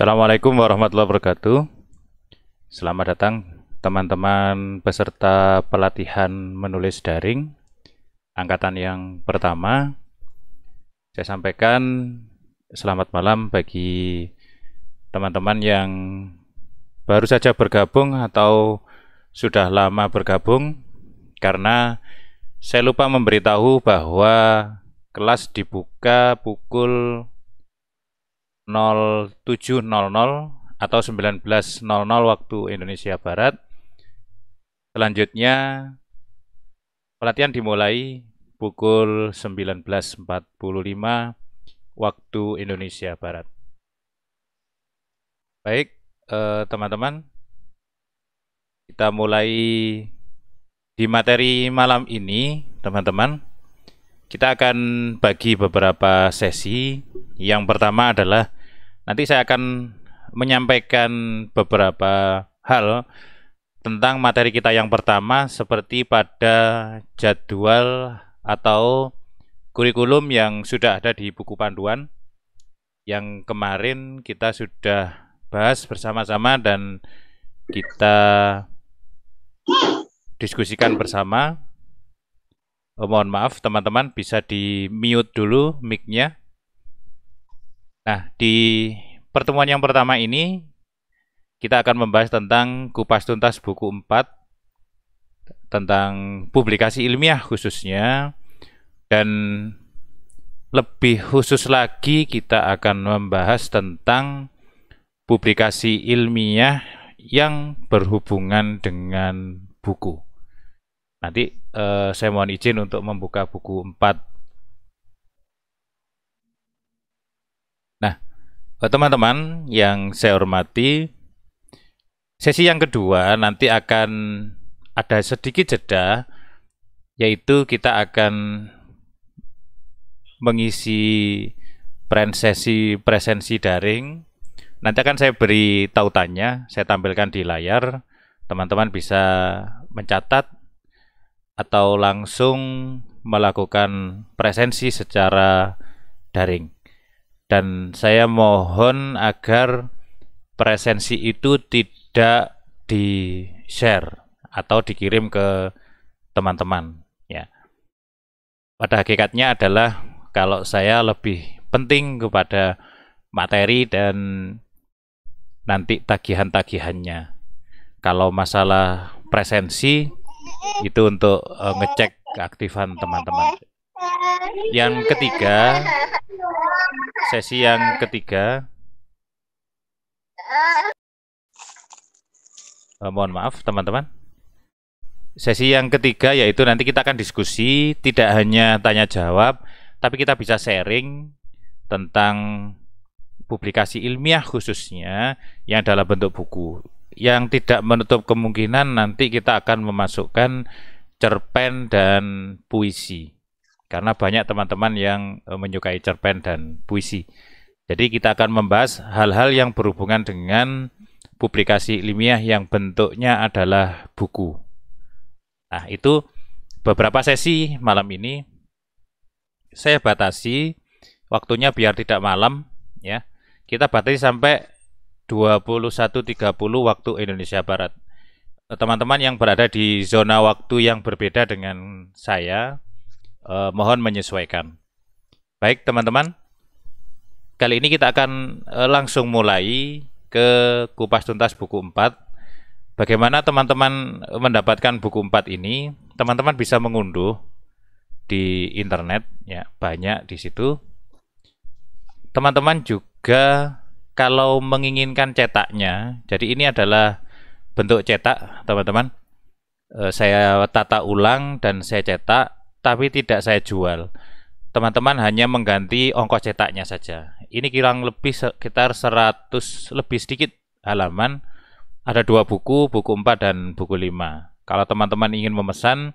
Assalamualaikum warahmatullahi wabarakatuh. Selamat datang teman-teman peserta pelatihan menulis daring angkatan yang pertama. Saya sampaikan selamat malam bagi teman-teman yang baru saja bergabung atau sudah lama bergabung, karena saya lupa memberitahu bahwa kelas dibuka pukul 07.00 atau 19.00 waktu Indonesia Barat. Selanjutnya pelatihan dimulai pukul 19.45 waktu Indonesia Barat. Baik, teman-teman, kita mulai di materi malam ini, teman-teman. Kita akan bagi beberapa sesi. Yang pertama adalah nanti saya akan menyampaikan beberapa hal tentang materi kita yang pertama, seperti pada jadwal atau kurikulum yang sudah ada di buku panduan yang kemarin kita sudah bahas bersama-sama dan kita diskusikan bersama. Mohon maaf teman-teman, bisa di mute dulu mic-nya. Nah, di pertemuan yang pertama ini kita akan membahas tentang kupas tuntas buku 4, tentang publikasi ilmiah khususnya, dan lebih khusus lagi kita akan membahas tentang publikasi ilmiah yang berhubungan dengan buku. Nanti saya mohon izin untuk membuka buku 4. Nah, teman-teman yang saya hormati, sesi yang kedua nanti akan ada sedikit jeda, yaitu kita akan mengisi sesi presensi daring. Nanti akan saya beri tautannya, saya tampilkan di layar. Teman-teman bisa mencatat atau langsung melakukan presensi secara daring. Dan saya mohon agar presensi itu tidak di-share atau dikirim ke teman-teman, ya. Pada hakikatnya adalah kalau saya lebih penting kepada materi dan nanti tagihan-tagihannya. Kalau masalah presensi itu untuk ngecek keaktifan teman-teman. Yang ketiga, sesi yang ketiga, mohon maaf teman-teman, sesi yang ketiga yaitu nanti kita akan diskusi, tidak hanya tanya jawab, tapi kita bisa sharing tentang publikasi ilmiah khususnya yang dalam bentuk buku, yang tidak menutup kemungkinan nanti kita akan memasukkan cerpen dan puisi, karena banyak teman-teman yang menyukai cerpen dan puisi. Jadi kita akan membahas hal-hal yang berhubungan dengan publikasi ilmiah yang bentuknya adalah buku. Nah, itu beberapa sesi malam ini. Saya batasi waktunya biar tidak malam, ya. Kita batasi sampai 21.30 waktu Indonesia Barat. Teman-teman yang berada di zona waktu yang berbeda dengan saya, mohon menyesuaikan. Baik teman-teman, kali ini kita akan langsung mulai ke kupas tuntas buku 4. Bagaimana teman-teman mendapatkan buku 4 ini? Teman-teman bisa mengunduh di internet, ya, banyak di situ. Teman-teman juga kalau menginginkan cetaknya, jadi ini adalah bentuk cetak teman-teman. Saya tata ulang dan saya cetak, tapi tidak saya jual. Teman-teman hanya mengganti ongkos cetaknya saja. Ini kurang lebih sekitar 100 lebih sedikit halaman. Ada 2 buku, buku 4 dan buku 5. Kalau teman-teman ingin memesan,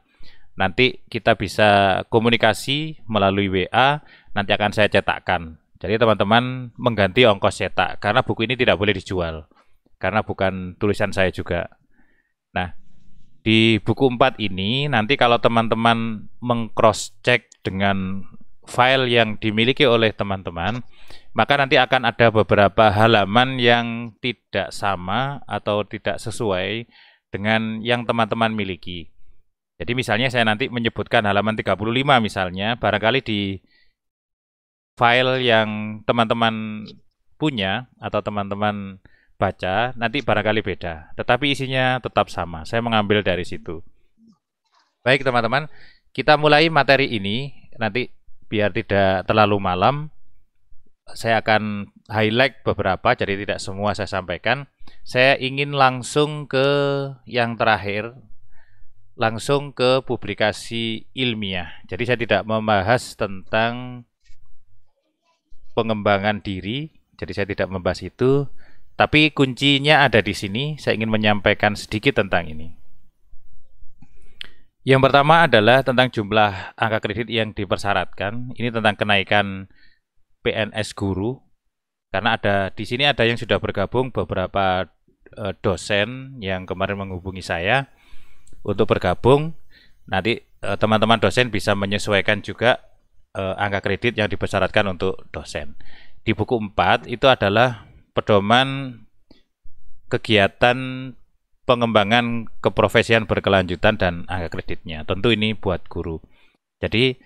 nanti kita bisa komunikasi melalui WA, nanti akan saya cetakkan. Jadi teman-teman mengganti ongkos cetak, karena buku ini tidak boleh dijual, karena bukan tulisan saya juga. Nah, di buku 4 ini nanti kalau teman-teman meng-cross check dengan file yang dimiliki oleh teman-teman, maka nanti akan ada beberapa halaman yang tidak sama atau tidak sesuai dengan yang teman-teman miliki. Jadi misalnya saya nanti menyebutkan halaman 35 misalnya, barangkali di file yang teman-teman punya atau teman-teman baca, nanti barangkali beda. Tetapi isinya tetap sama, saya mengambil dari situ. Baik teman-teman, kita mulai materi ini, nanti biar tidak terlalu malam, saya akan highlight beberapa, jadi tidak semua saya sampaikan. Saya ingin langsung ke yang terakhir, langsung ke publikasi ilmiah. Jadi saya tidak membahas tentang pengembangan diri, jadi saya tidak membahas itu, tapi kuncinya ada di sini. Saya ingin menyampaikan sedikit tentang ini. Yang pertama adalah tentang jumlah angka kredit yang dipersyaratkan. Ini tentang kenaikan PNS guru, karena ada di sini ada yang sudah bergabung, beberapa dosen yang kemarin menghubungi saya untuk bergabung. Nanti teman-teman dosen bisa menyesuaikan juga angka kredit yang dipersyaratkan untuk dosen. Di buku 4 itu adalah pedoman kegiatan pengembangan keprofesian berkelanjutan dan angka kreditnya. Tentu ini buat guru. Jadi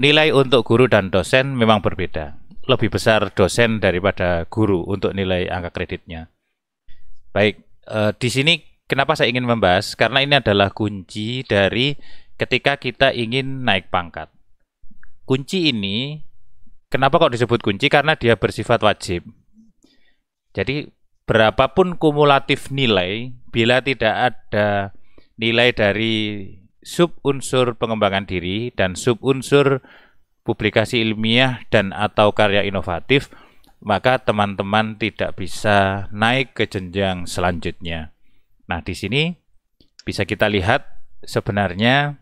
nilai untuk guru dan dosen memang berbeda. Lebih besar dosen daripada guru untuk nilai angka kreditnya. Baik, di sini kenapa saya ingin membahas? Karena ini adalah kunci dari ketika kita ingin naik pangkat. Kunci ini, kenapa kok disebut kunci? Karena dia bersifat wajib. Jadi berapapun kumulatif nilai, bila tidak ada nilai dari subunsur pengembangan diri dan subunsur publikasi ilmiah dan atau karya inovatif, maka teman-teman tidak bisa naik ke jenjang selanjutnya. Nah, di sini bisa kita lihat sebenarnya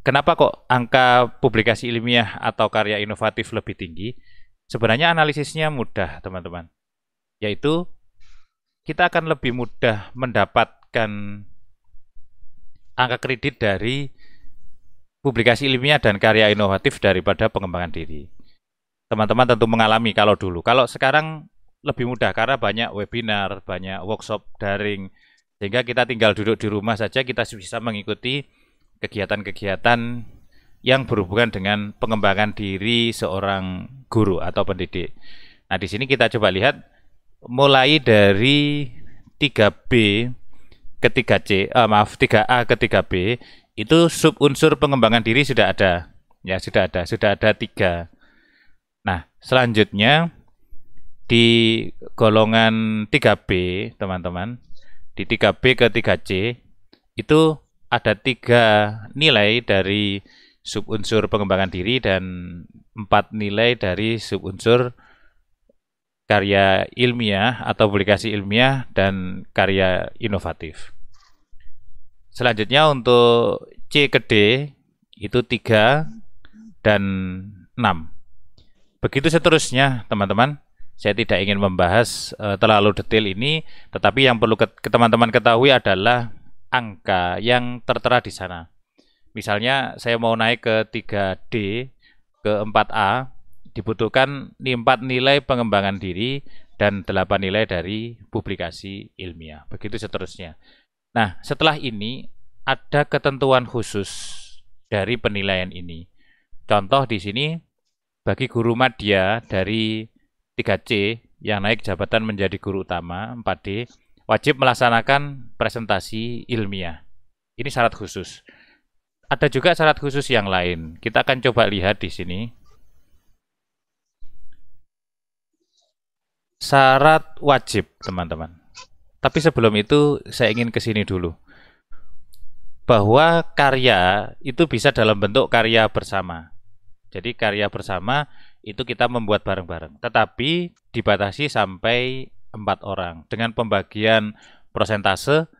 kenapa kok angka publikasi ilmiah atau karya inovatif lebih tinggi. Sebenarnya analisisnya mudah, teman-teman. Yaitu kita akan lebih mudah mendapatkan angka kredit dari publikasi ilmiah dan karya inovatif daripada pengembangan diri. Teman-teman tentu mengalami kalau dulu. Kalau sekarang lebih mudah karena banyak webinar, banyak workshop daring, sehingga kita tinggal duduk di rumah saja kita bisa mengikuti kegiatan-kegiatan yang berhubungan dengan pengembangan diri seorang guru atau pendidik. Nah, di sini kita coba lihat mulai dari 3B ke 3C, 3A ke 3B, itu subunsur pengembangan diri sudah ada. Ya, sudah ada 3. Nah, selanjutnya di golongan 3B, teman-teman, di 3B ke 3C, itu ada 3 nilai dari subunsur pengembangan diri dan 4 nilai dari subunsur karya ilmiah atau publikasi ilmiah dan karya inovatif. Selanjutnya untuk C ke D itu 3 dan 6. Begitu seterusnya, teman-teman. Saya tidak ingin membahas terlalu detail ini, tetapi yang perlu teman-teman ketahui adalah angka yang tertera di sana. Misalnya saya mau naik ke 3D, ke 4A, dibutuhkan 4 nilai pengembangan diri dan 8 nilai dari publikasi ilmiah. Begitu seterusnya. Nah, setelah ini ada ketentuan khusus dari penilaian ini. Contoh di sini, bagi guru madya dari 3C yang naik jabatan menjadi guru utama 4D, wajib melaksanakan presentasi ilmiah. Ini syarat khusus. Ada juga syarat khusus yang lain. Kita akan coba lihat di sini. Syarat wajib, teman-teman. Tapi sebelum itu saya ingin ke sini dulu. Bahwa karya itu bisa dalam bentuk karya bersama. Jadi karya bersama itu kita membuat bareng-bareng. Tetapi dibatasi sampai 4 orang. Dengan pembagian persentase,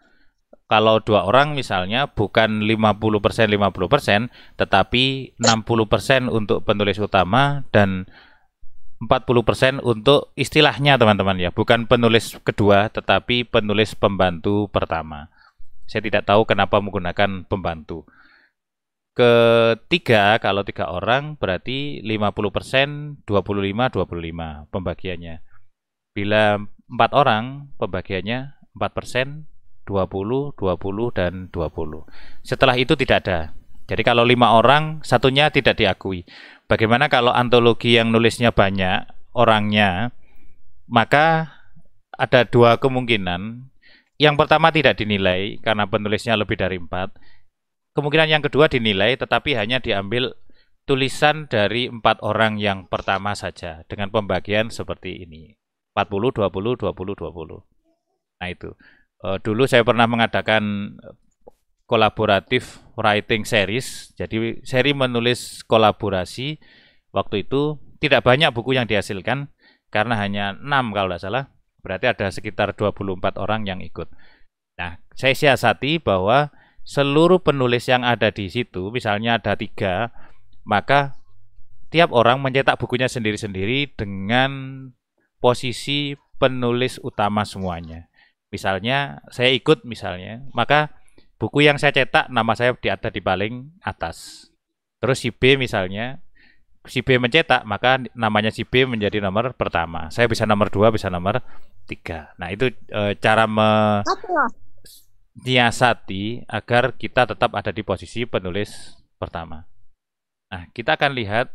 kalau 2 orang misalnya bukan 50%, tetapi 60% untuk penulis utama dan 40% untuk istilahnya, teman-teman ya, bukan penulis kedua tetapi penulis pembantu pertama. Saya tidak tahu kenapa menggunakan pembantu. Ketiga, kalau 3 orang berarti 50%, 25 pembagiannya. Bila 4 orang, pembagiannya 4%, 20 dan 20. Setelah itu tidak ada. Jadi kalau 5 orang, satunya tidak diakui. Bagaimana kalau antologi yang nulisnya banyak orangnya, maka ada 2 kemungkinan. Yang pertama tidak dinilai karena penulisnya lebih dari 4. Kemungkinan yang kedua dinilai tetapi hanya diambil tulisan dari 4 orang yang pertama saja dengan pembagian seperti ini. 40, 20, 20, 20. Nah itu. Dulu saya pernah mengadakan kolaboratif writing series. Jadi seri menulis kolaborasi. Waktu itu tidak banyak buku yang dihasilkan karena hanya 6 kalau tidak salah. Berarti ada sekitar 24 orang yang ikut. Nah, saya siasati bahwa seluruh penulis yang ada di situ, misalnya ada 3, maka tiap orang mencetak bukunya sendiri-sendiri dengan posisi penulis utama semuanya. Misalnya, saya ikut misalnya, maka buku yang saya cetak, nama saya ada di paling atas. Terus si B misalnya, si B mencetak, maka namanya si B menjadi nomor pertama. Saya bisa nomor 2, bisa nomor 3. Nah, itu cara menyiasati agar kita tetap ada di posisi penulis pertama. Nah, kita akan lihat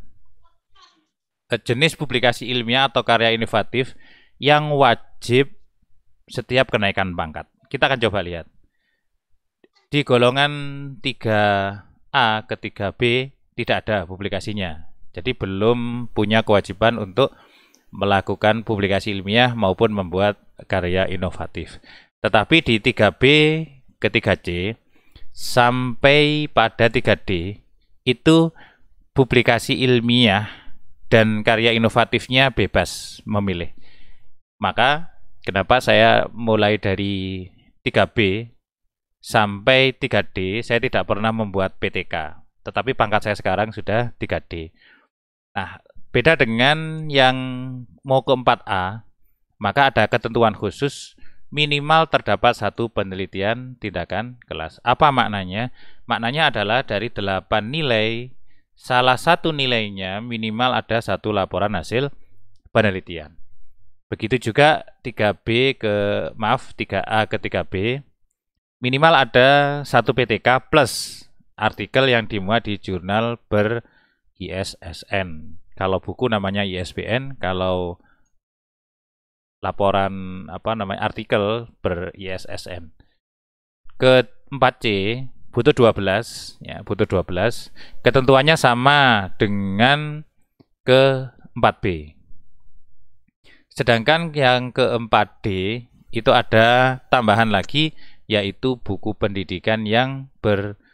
jenis publikasi ilmiah atau karya inovatif yang wajib setiap kenaikan pangkat. Kita akan coba lihat. Di golongan 3A ke 3B tidak ada publikasinya. Jadi belum punya kewajiban untuk melakukan publikasi ilmiah maupun membuat karya inovatif. Tetapi di 3B ke 3C sampai pada 3D itu publikasi ilmiah dan karya inovatifnya bebas memilih. Maka kenapa saya mulai dari 3B sampai 3D saya tidak pernah membuat PTK. Tetapi pangkat saya sekarang sudah 3D. Nah, beda dengan yang mau ke 4A, maka ada ketentuan khusus minimal terdapat 1 penelitian tindakan kelas. Apa maknanya? Maknanya adalah dari 8 nilai, salah satu nilainya minimal ada 1 laporan hasil penelitian. Begitu juga 3A ke 3B, minimal ada 1 PTK plus artikel yang dimuat di jurnal ber-ISSN. Kalau buku namanya ISBN, kalau laporan artikel ber-ISSN. Ke 4C butuh 12 ya, butuh 12. Ketentuannya sama dengan ke 4B. Sedangkan yang ke 4D itu ada tambahan lagi yaitu buku pendidikan yang ber-ISBN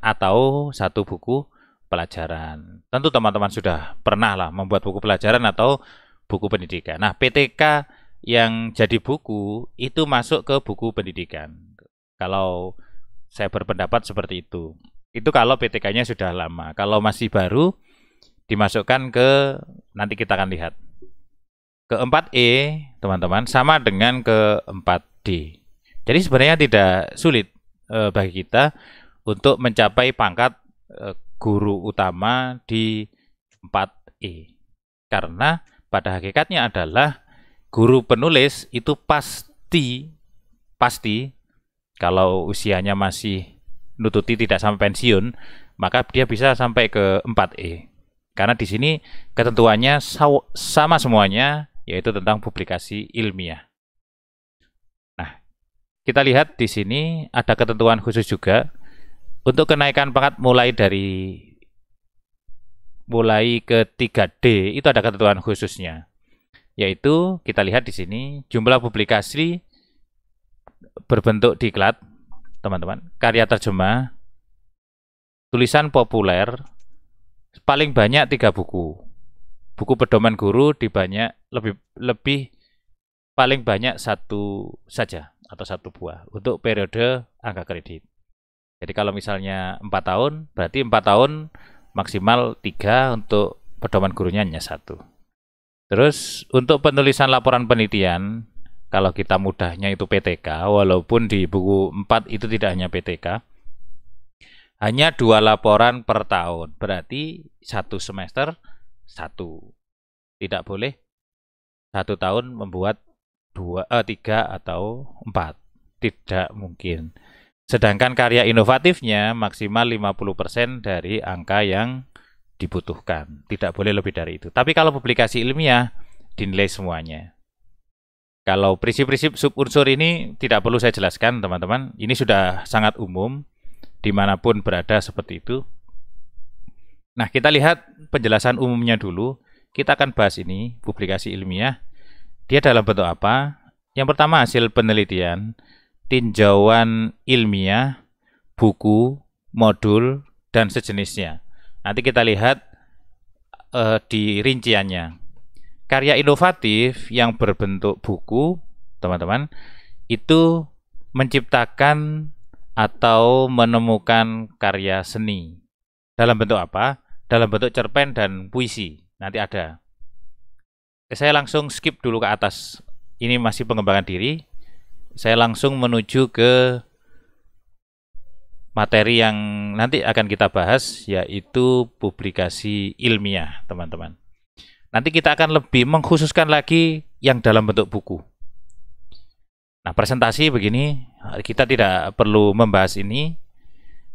atau 1 buku pelajaran. Tentu teman-teman sudah pernah lah membuat buku pelajaran atau buku pendidikan. Nah, PTK yang jadi buku itu masuk ke buku pendidikan. Kalau saya berpendapat seperti itu. Itu kalau PTK-nya sudah lama. Kalau masih baru, dimasukkan ke, nanti kita akan lihat. Ke 4E, teman-teman, sama dengan ke 4D. Jadi sebenarnya tidak sulit bagi kita untuk mencapai pangkat guru utama di 4E. Karena pada hakikatnya adalah guru penulis itu pasti kalau usianya masih nututi tidak sampai pensiun, maka dia bisa sampai ke 4E. Karena di sini ketentuannya sama semuanya, yaitu tentang publikasi ilmiah. Nah, kita lihat di sini ada ketentuan khusus juga untuk kenaikan pangkat mulai ke 3D itu ada ketentuan khususnya, yaitu kita lihat di sini jumlah publikasi berbentuk diklat, teman-teman, karya terjemah, tulisan populer, paling banyak 3 buku. Buku pedoman guru lebih paling banyak 1 saja atau 1 buah untuk periode angka kredit. Jadi kalau misalnya 4 tahun, berarti 4 tahun maksimal 3, untuk pedoman gurunya hanya 1. Terus untuk penulisan laporan penelitian, kalau kita mudahnya itu PTK, walaupun di buku 4 itu tidak hanya PTK. hanya 2 laporan per tahun. Berarti 1 semester 1. Tidak boleh 1 tahun membuat 3 atau 4. Tidak mungkin. Sedangkan karya inovatifnya maksimal 50% dari angka yang dibutuhkan. Tidak boleh lebih dari itu. Tapi kalau publikasi ilmiah, dinilai semuanya. Kalau prinsip-prinsip subunsur ini tidak perlu saya jelaskan, teman-teman. Ini sudah sangat umum, dimanapun berada seperti itu. Nah, kita lihat penjelasan umumnya dulu. Kita akan bahas ini, publikasi ilmiah. Dia dalam bentuk apa? Yang pertama, hasil penelitian, tinjauan ilmiah, buku, modul, dan sejenisnya. Nanti kita lihat di rinciannya. Karya inovatif yang berbentuk buku, teman-teman, itu menciptakan atau menemukan karya seni. Dalam bentuk apa? Dalam bentuk cerpen dan puisi. Nanti ada. Saya langsung skip dulu ke atas. Ini masih pengembangan diri. Saya langsung menuju ke materi yang nanti akan kita bahas, yaitu publikasi ilmiah, teman-teman. Nanti kita akan lebih mengkhususkan lagi yang dalam bentuk buku. Nah, presentasi begini, kita tidak perlu membahas ini.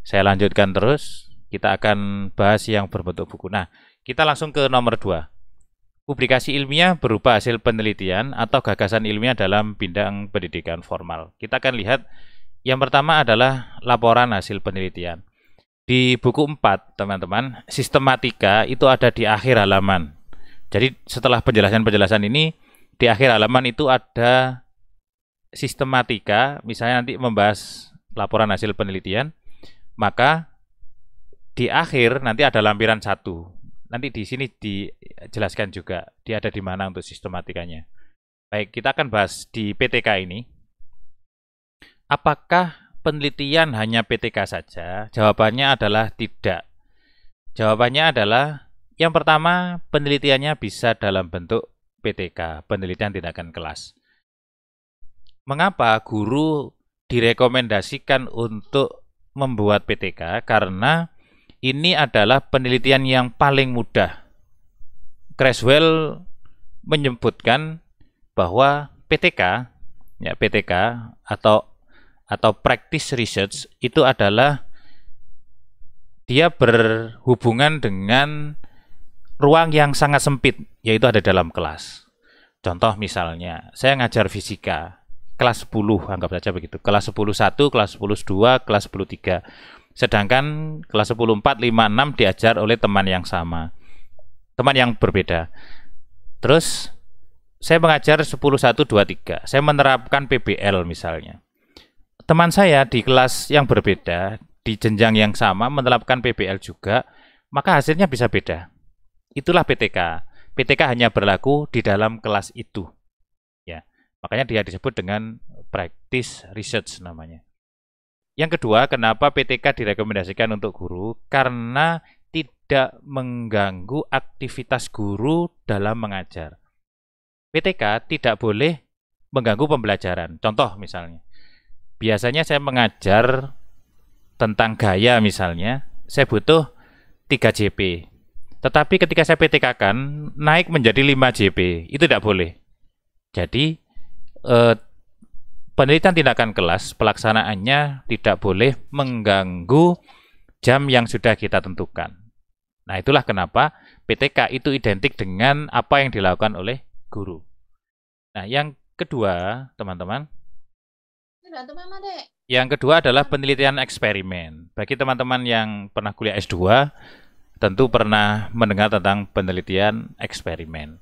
Saya lanjutkan terus. Kita akan bahas yang berbentuk buku. Nah, kita langsung ke nomor 2. Publikasi ilmiah berupa hasil penelitian atau gagasan ilmiah dalam bidang pendidikan formal. Kita akan lihat yang pertama adalah laporan hasil penelitian. Di buku 4, teman-teman, sistematika itu ada di akhir halaman. Jadi setelah penjelasan-penjelasan ini, di akhir halaman itu ada sistematika, misalnya nanti membahas laporan hasil penelitian, maka di akhir nanti ada lampiran 1. Nanti di sini dijelaskan juga, dia ada di mana untuk sistematikanya. Baik, kita akan bahas di PTK ini. Apakah penelitian hanya PTK saja? Jawabannya adalah tidak. Jawabannya adalah yang pertama, penelitiannya bisa dalam bentuk PTK, penelitian tindakan kelas. Mengapa guru direkomendasikan untuk membuat PTK? Karena ini adalah penelitian yang paling mudah. Creswell menyebutkan bahwa PTK, ya PTK atau practice research itu adalah dia berhubungan dengan ruang yang sangat sempit, yaitu ada dalam kelas. Contoh misalnya, saya ngajar fisika, kelas 10, anggap saja begitu. Kelas 10-1, kelas 10-2, kelas 10-3. Sedangkan kelas 10-4, 5-6 diajar oleh teman yang sama. Teman yang berbeda. Terus, saya mengajar 10-1-2-3. Saya menerapkan PBL misalnya. Teman saya di kelas yang berbeda, di jenjang yang sama, menerapkan PBL juga, maka hasilnya bisa beda. Itulah PTK. PTK hanya berlaku di dalam kelas itu. Ya, makanya dia disebut dengan practice research namanya. Yang kedua, kenapa PTK direkomendasikan untuk guru? Karena tidak mengganggu aktivitas guru dalam mengajar. PTK tidak boleh mengganggu pembelajaran. Contoh misalnya, biasanya saya mengajar tentang gaya misalnya, saya butuh 3 JP. Tetapi ketika saya PTK-kan, naik menjadi 5 JP. Itu tidak boleh. Jadi, penelitian tindakan kelas, pelaksanaannya tidak boleh mengganggu jam yang sudah kita tentukan. Nah, itulah kenapa PTK itu identik dengan apa yang dilakukan oleh guru. Nah, yang kedua, teman-teman, yang kedua adalah penelitian eksperimen. Bagi teman-teman yang pernah kuliah S2, tentu pernah mendengar tentang penelitian eksperimen.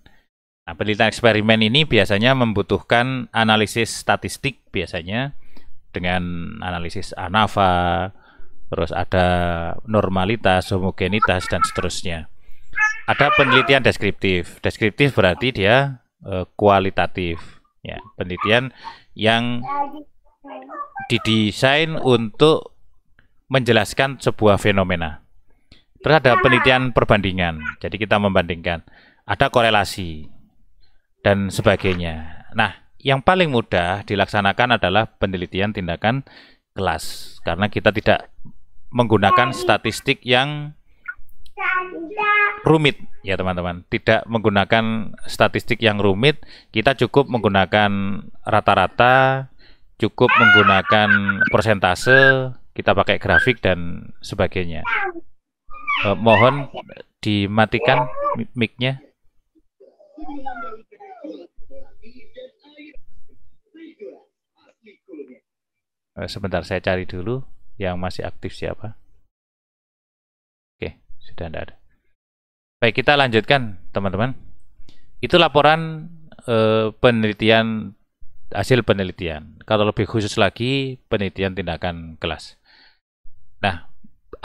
Nah, penelitian eksperimen ini biasanya membutuhkan analisis statistik biasanya dengan analisis ANAVA, terus ada normalitas, homogenitas, dan seterusnya. Ada penelitian deskriptif. Deskriptif berarti dia kualitatif. Ya, penelitian yang didesain untuk menjelaskan sebuah fenomena. Terus ada penelitian perbandingan, jadi kita membandingkan, ada korelasi, dan sebagainya. Nah, yang paling mudah dilaksanakan adalah penelitian tindakan kelas, karena kita tidak menggunakan statistik yang rumit ya teman-teman, tidak menggunakan statistik yang rumit. Kita cukup menggunakan rata-rata, cukup menggunakan persentase, kita pakai grafik dan sebagainya. Mohon dimatikan mic-nya. Sebentar, saya cari dulu yang masih aktif siapa. Oke, sudah tidak ada. Baik, kita lanjutkan teman-teman. Itu laporan penelitian, hasil penelitian. Kalau lebih khusus lagi, penelitian tindakan kelas. Nah,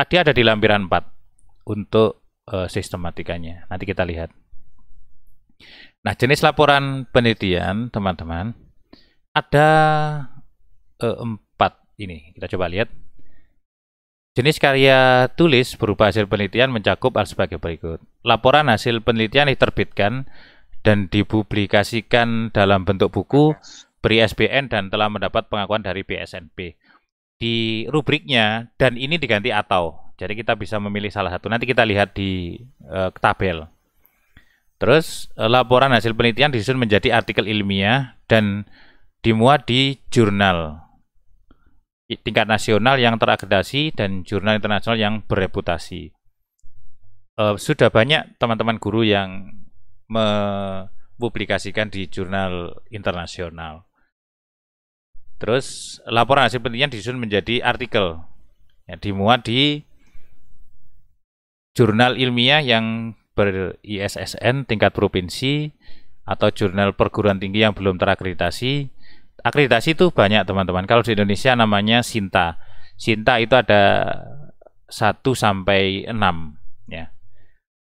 dia ada di lampiran 4 untuk sistematikanya. Nanti kita lihat. Nah, jenis laporan penelitian teman-teman ada 4 ini. Kita coba lihat. Jenis karya tulis berupa hasil penelitian mencakup hal sebagai berikut. Laporan hasil penelitian diterbitkan dan dipublikasikan dalam bentuk buku, beri ISBN dan telah mendapat pengakuan dari BSNP. Di rubriknya, dan ini diganti atau. Jadi kita bisa memilih salah satu. Nanti kita lihat di tabel. Terus, laporan hasil penelitian disusun menjadi artikel ilmiah dan dimuat di jurnal tingkat nasional yang terakreditasi dan jurnal internasional yang bereputasi. Sudah banyak teman-teman guru yang mempublikasikan di jurnal internasional. Terus laporan hasil penelitian disusun menjadi artikel, ya, dimuat di jurnal ilmiah yang ber-ISSN tingkat provinsi atau jurnal perguruan tinggi yang belum terakreditasi. Akreditasi itu banyak teman-teman. Kalau di Indonesia namanya SINTA. SINTA itu ada 1 sampai 6 ya.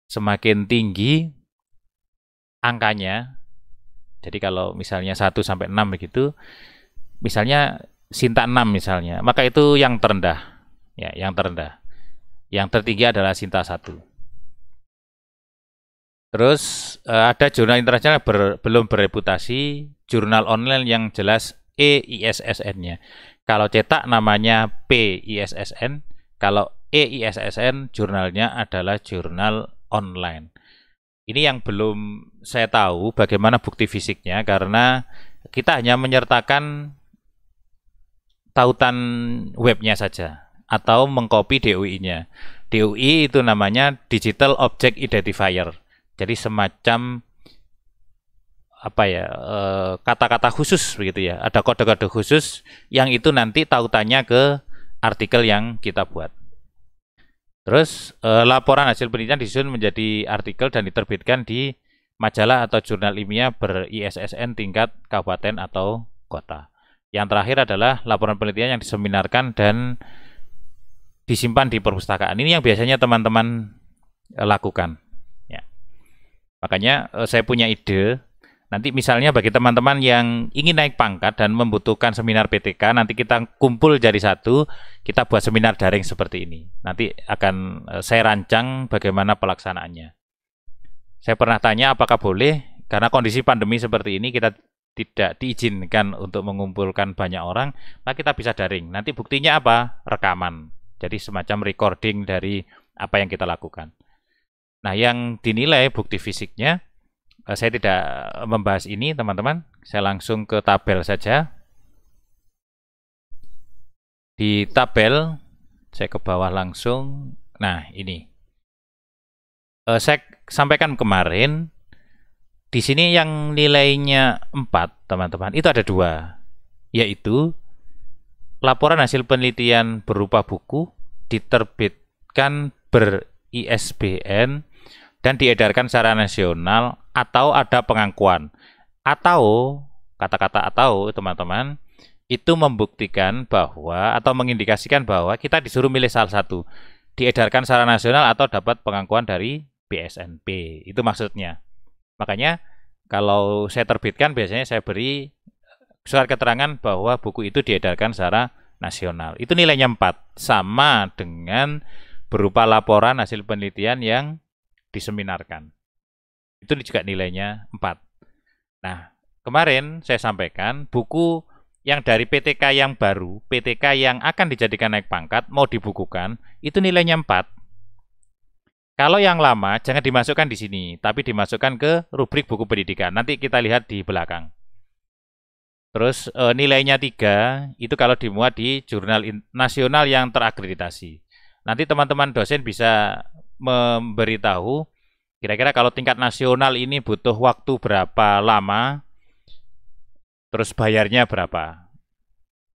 Semakin tinggi angkanya. Jadi kalau misalnya 1 sampai 6 begitu, misalnya SINTA 6 misalnya, maka itu yang terendah. Ya, yang terendah. Yang tertinggi adalah SINTA 1. Terus ada jurnal internasional belum bereputasi, jurnal online yang jelas EISSN-nya. Kalau cetak namanya PISSN, kalau EISSN jurnalnya adalah jurnal online. Ini yang belum saya tahu bagaimana bukti fisiknya, karena kita hanya menyertakan tautan webnya saja atau mengcopy DOI-nya. DOI itu namanya Digital Object Identifier. Jadi semacam apa ya, kata-kata khusus begitu ya. Ada kode-kode khusus yang itu nanti tautannya ke artikel yang kita buat. Terus laporan hasil penelitian disusun menjadi artikel dan diterbitkan di majalah atau jurnal ilmiah ber-ISSN tingkat kabupaten atau kota. Yang terakhir adalah laporan penelitian yang diseminarkan dan disimpan di perpustakaan. Ini yang biasanya teman-teman lakukan. Makanya saya punya ide, nanti misalnya bagi teman-teman yang ingin naik pangkat dan membutuhkan seminar PTK, nanti kita kumpul jadi satu, kita buat seminar daring seperti ini. Nanti akan saya rancang bagaimana pelaksanaannya. Saya pernah tanya apakah boleh, karena kondisi pandemi seperti ini kita tidak diizinkan untuk mengumpulkan banyak orang, maka kita bisa daring. Nanti buktinya apa? Rekaman. Jadi semacam recording dari apa yang kita lakukan. Nah, yang dinilai bukti fisiknya, saya tidak membahas ini teman-teman, saya langsung ke tabel saja. Di tabel, saya ke bawah langsung, nah ini. Saya sampaikan kemarin, di sini yang nilainya 4 teman-teman, itu ada 2, yaitu laporan hasil penelitian berupa buku, diterbitkan ber-ISBN, dan diedarkan secara nasional, atau ada pengakuan. Atau, kata-kata atau teman-teman, itu membuktikan bahwa, atau mengindikasikan bahwa kita disuruh milih salah satu. Diedarkan secara nasional atau dapat pengakuan dari BSNP. Itu maksudnya. Makanya, kalau saya terbitkan, biasanya saya beri surat keterangan bahwa buku itu diedarkan secara nasional. Itu nilainya 4. Sama dengan berupa laporan hasil penelitian yang diseminarkan. Itu juga nilainya 4. Nah, kemarin saya sampaikan buku yang dari PTK yang baru, PTK yang akan dijadikan naik pangkat, mau dibukukan, itu nilainya 4. Kalau yang lama, jangan dimasukkan di sini, tapi dimasukkan ke rubrik buku pendidikan. Nanti kita lihat di belakang. Terus nilainya 3, itu kalau dimuat di jurnal nasional yang terakreditasi. Nanti teman-teman dosen bisa memberitahu, kira-kira kalau tingkat nasional ini butuh waktu berapa lama, terus bayarnya berapa.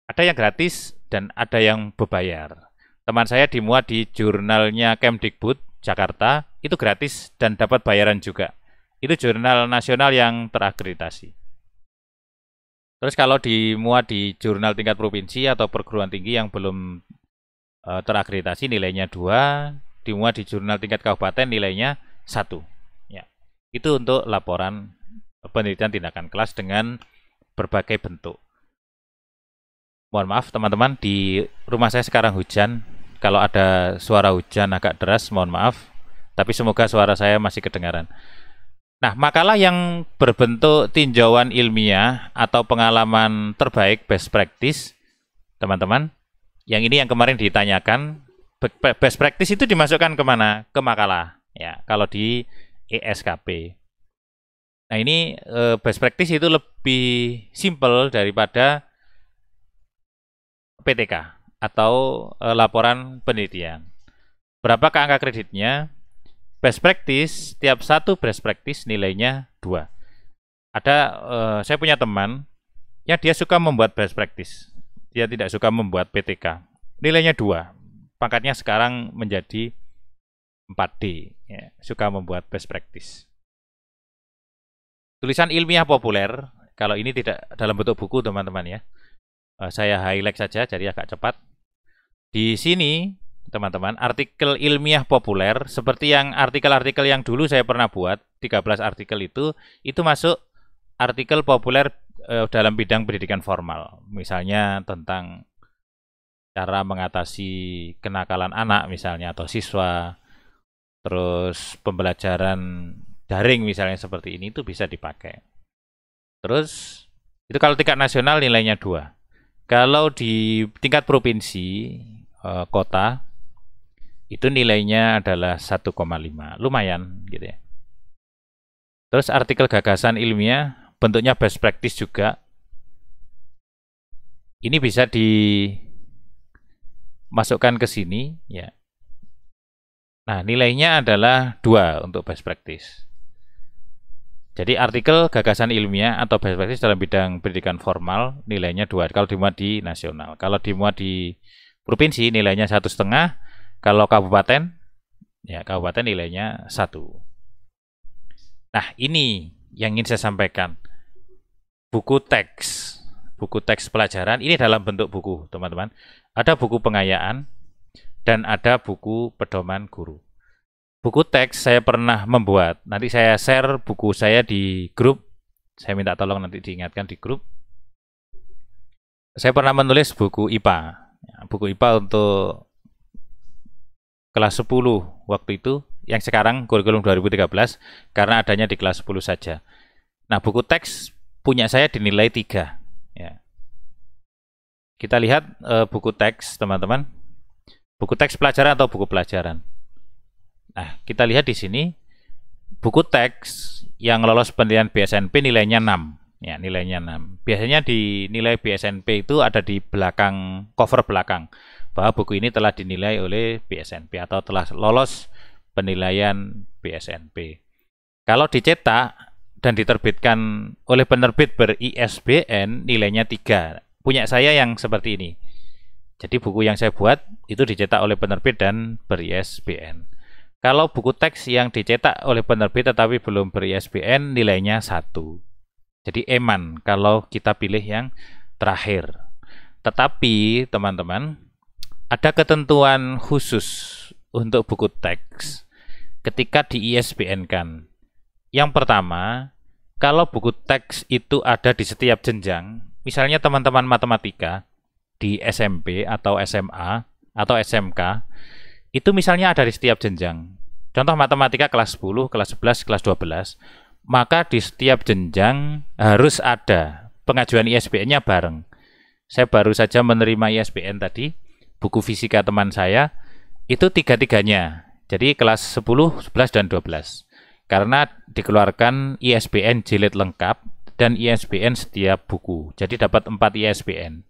Ada yang gratis dan ada yang berbayar. Teman saya dimuat di jurnalnya Kemdikbud Jakarta, itu gratis dan dapat bayaran juga. Itu jurnal nasional yang terakreditasi. Terus kalau dimuat di jurnal tingkat provinsi atau perguruan tinggi yang belum terakreditasi, nilainya 2, dimuat di jurnal tingkat kabupaten nilainya 1. Ya. Itu untuk laporan penelitian tindakan kelas dengan berbagai bentuk. Mohon maaf teman-teman, di rumah saya sekarang hujan. Kalau ada suara hujan agak deras, mohon maaf. Tapi semoga suara saya masih kedengaran. Nah, makalah yang berbentuk tinjauan ilmiah atau pengalaman terbaik best practice, teman-teman, yang ini yang kemarin ditanyakan, best practice itu dimasukkan kemana? Ke makalah. Ya, kalau di ESKP. Nah, ini best practice itu lebih simple daripada PTK atau laporan penelitian. Berapakah angka kreditnya? Best practice, tiap satu best practice nilainya 2. Ada, saya punya teman yang dia suka membuat best practice. Dia tidak suka membuat PTK. Nilainya 2. Pangkatnya sekarang menjadi 4D. Ya, suka membuat best practice. Tulisan ilmiah populer, kalau ini tidak dalam bentuk buku teman-teman ya. Saya highlight saja jadi agak cepat. Di sini teman-teman, artikel ilmiah populer seperti yang artikel-artikel yang dulu saya pernah buat, 13 artikel itu masuk artikel populer dalam bidang pendidikan formal. Misalnya tentang cara mengatasi kenakalan anak misalnya atau siswa, terus pembelajaran daring misalnya seperti ini, itu bisa dipakai. Terus itu kalau tingkat nasional nilainya 2. Kalau di tingkat provinsi, kota, itu nilainya adalah 1,5. Lumayan gitu ya. Terus artikel gagasan ilmiah, bentuknya best practice juga. Ini bisa dimasukkan ke sini ya. Nah, nilainya adalah 2 untuk best practice. Jadi artikel gagasan ilmiah atau best practice dalam bidang pendidikan formal nilainya 2 kalau dimuat di nasional. Kalau dimuat di provinsi nilainya 1,5. Kalau kabupaten, ya kabupaten nilainya 1. Nah, ini yang ingin saya sampaikan. Buku teks pelajaran ini dalam bentuk buku, teman-teman. Ada buku pengayaan dan ada buku pedoman guru. Buku teks saya pernah membuat. Nanti saya share buku saya di grup. Saya minta tolong nanti diingatkan di grup. Saya pernah menulis buku IPA. Buku IPA untuk kelas 10 waktu itu, yang sekarang kurikulum 2013, karena adanya di kelas 10 saja. Nah, buku teks punya saya dinilai 3. Ya. Kita lihat buku teks, teman-teman. Buku teks pelajaran atau buku pelajaran. Nah, kita lihat di sini buku teks yang lolos penilaian BSNP nilainya 6. Ya, nilainya 6. Biasanya di nilai BSNP itu ada di belakang, cover belakang, bahwa buku ini telah dinilai oleh BSNP atau telah lolos penilaian BSNP. Kalau dicetak dan diterbitkan oleh penerbit ber-ISBN nilainya 3. Punya saya yang seperti ini. Jadi buku yang saya buat itu dicetak oleh penerbit dan ber-ISBN. Kalau buku teks yang dicetak oleh penerbit tetapi belum ber-ISBN nilainya 1. Jadi eman kalau kita pilih yang terakhir. Tetapi teman-teman, ada ketentuan khusus untuk buku teks ketika di-ISBN kan. Yang pertama, kalau buku teks itu ada di setiap jenjang, misalnya teman-teman matematika di SMP atau SMA atau SMK, itu misalnya ada di setiap jenjang. Contoh matematika kelas 10, kelas 11, kelas 12, maka di setiap jenjang harus ada pengajuan ISBN-nya bareng. saya baru saja menerima ISBN tadi, buku fisika teman saya, itu tiga-tiganya. Jadi kelas 10, 11, dan 12. Karena dikeluarkan ISBN jilid lengkap dan ISBN setiap buku. Jadi dapat 4 ISBN.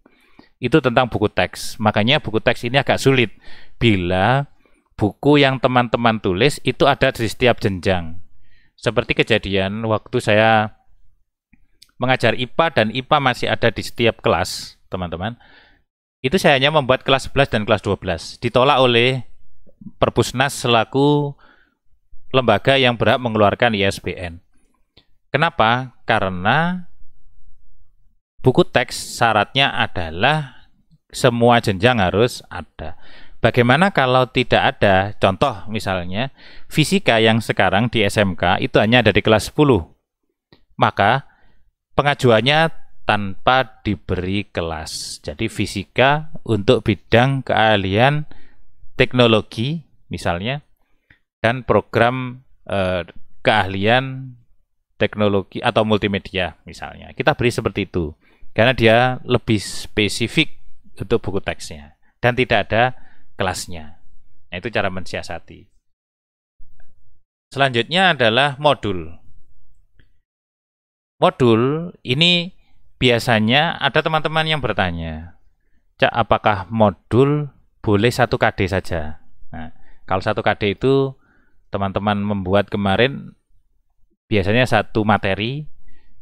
Itu tentang buku teks. Makanya buku teks ini agak sulit bila buku yang teman-teman tulis itu ada di setiap jenjang. Seperti kejadian waktu saya mengajar IPA dan IPA masih ada di setiap kelas, teman-teman. Itu saya hanya membuat kelas 11 dan kelas 12. Ditolak oleh Perpusnas selaku lembaga yang berhak mengeluarkan ISBN. Kenapa? Karena buku teks syaratnya adalah semua jenjang harus ada. Bagaimana kalau tidak ada? Contoh misalnya, fisika yang sekarang di SMK itu hanya ada di kelas 10. Maka pengajuannya tanpa diberi kelas. Jadi fisika untuk bidang keahlian teknologi misalnya, dan program keahlian teknologi atau multimedia misalnya. Kita beri seperti itu. Karena dia lebih spesifik untuk buku teksnya. Dan tidak ada kelasnya. Nah, itu cara mensiasati. Selanjutnya adalah modul. Modul ini biasanya ada teman-teman yang bertanya, Cak, apakah modul boleh 1 KD saja? Nah, kalau 1 KD itu teman-teman membuat kemarin biasanya 1 materi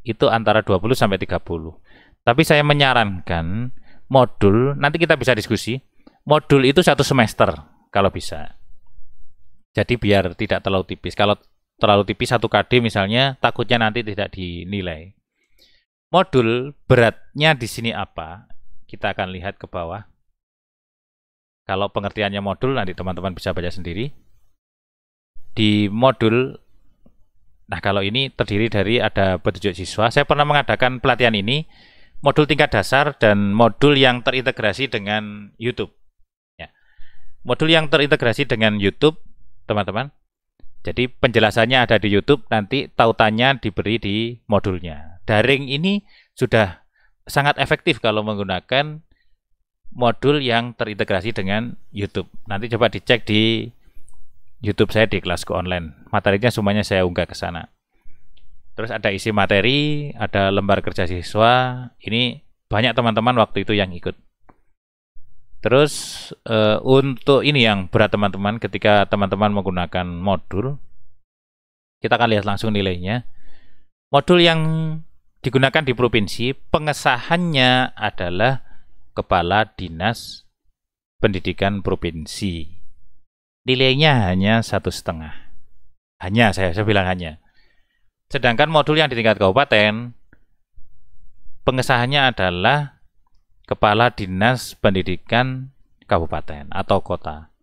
itu antara 20 sampai 30. Tapi saya menyarankan modul, nanti kita bisa diskusi, modul itu 1 semester kalau bisa. Jadi biar tidak terlalu tipis. Kalau terlalu tipis 1 KD misalnya, takutnya nanti tidak dinilai. Modul beratnya di sini apa? Kita akan lihat ke bawah. Kalau pengertiannya modul nanti teman-teman bisa baca sendiri. Di modul, nah kalau ini terdiri dari ada petunjuk siswa. Saya pernah mengadakan pelatihan ini, modul tingkat dasar dan modul yang terintegrasi dengan YouTube. Ya. Modul yang terintegrasi dengan YouTube, teman-teman. Jadi penjelasannya ada di YouTube, nanti tautannya diberi di modulnya. Daring ini sudah sangat efektif kalau menggunakan modul yang terintegrasi dengan YouTube. Nanti coba dicek di YouTube saya di Kelasku Online. Materinya semuanya saya unggah ke sana. Terus ada isi materi, ada lembar kerja siswa. Ini banyak teman-teman waktu itu yang ikut. Terus untuk ini yang berat teman-teman, ketika teman-teman menggunakan modul, kita akan lihat langsung nilainya. Modul yang digunakan di provinsi, pengesahannya adalah Kepala Dinas Pendidikan Provinsi. Nilainya hanya 1,5. Hanya, saya bilang hanya. Sedangkan modul yang di tingkat kabupaten, pengesahannya adalah Kepala Dinas Pendidikan Kabupaten atau kota.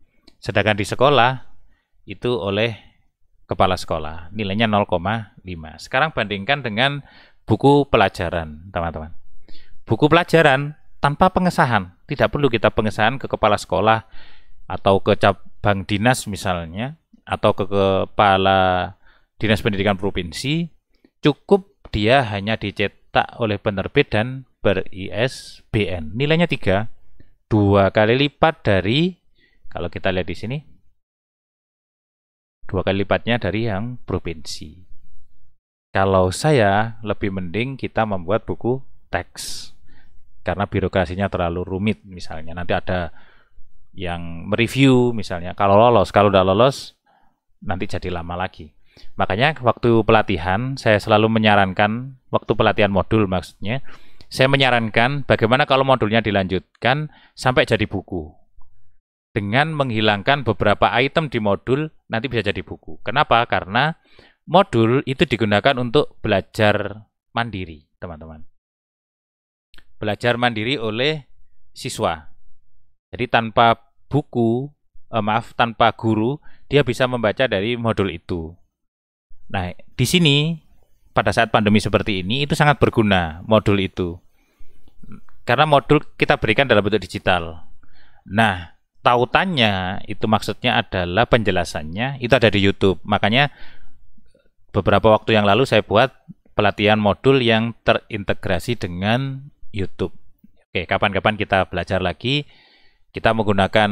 Sedangkan di sekolah, itu oleh Kepala Sekolah. Nilainya 0,5. Sekarang bandingkan dengan buku pelajaran, teman-teman. Buku pelajaran tanpa pengesahan. Tidak perlu kita pengesahan ke Kepala Sekolah atau ke cabang dinas misalnya, atau ke Kepala Dinas Pendidikan Provinsi, cukup dia hanya dicetak oleh penerbit dan ber-ISBN. Nilainya 3, 2 kali lipat dari, kalau kita lihat di sini, 2 kali lipatnya dari yang provinsi. Kalau saya lebih mending kita membuat buku teks, karena birokrasinya terlalu rumit misalnya. Nanti ada yang mereview misalnya, kalau udah lolos nanti jadi lama lagi. Makanya waktu pelatihan saya selalu menyarankan, waktu pelatihan modul maksudnya, saya menyarankan bagaimana kalau modulnya dilanjutkan sampai jadi buku. Dengan menghilangkan beberapa item di modul, nanti bisa jadi buku. Kenapa? Karena modul itu digunakan untuk belajar mandiri, teman-teman. Belajar mandiri oleh siswa. Jadi tanpa buku, tanpa guru, dia bisa membaca dari modul itu. Nah, di sini pada saat pandemi seperti ini itu sangat berguna modul itu. Karena modul kita berikan dalam bentuk digital. Nah, tautannya itu maksudnya adalah penjelasannya itu ada di YouTube. Makanya beberapa waktu yang lalu saya buat pelatihan modul yang terintegrasi dengan YouTube. Oke, kapan-kapan kita belajar lagi. Kita menggunakan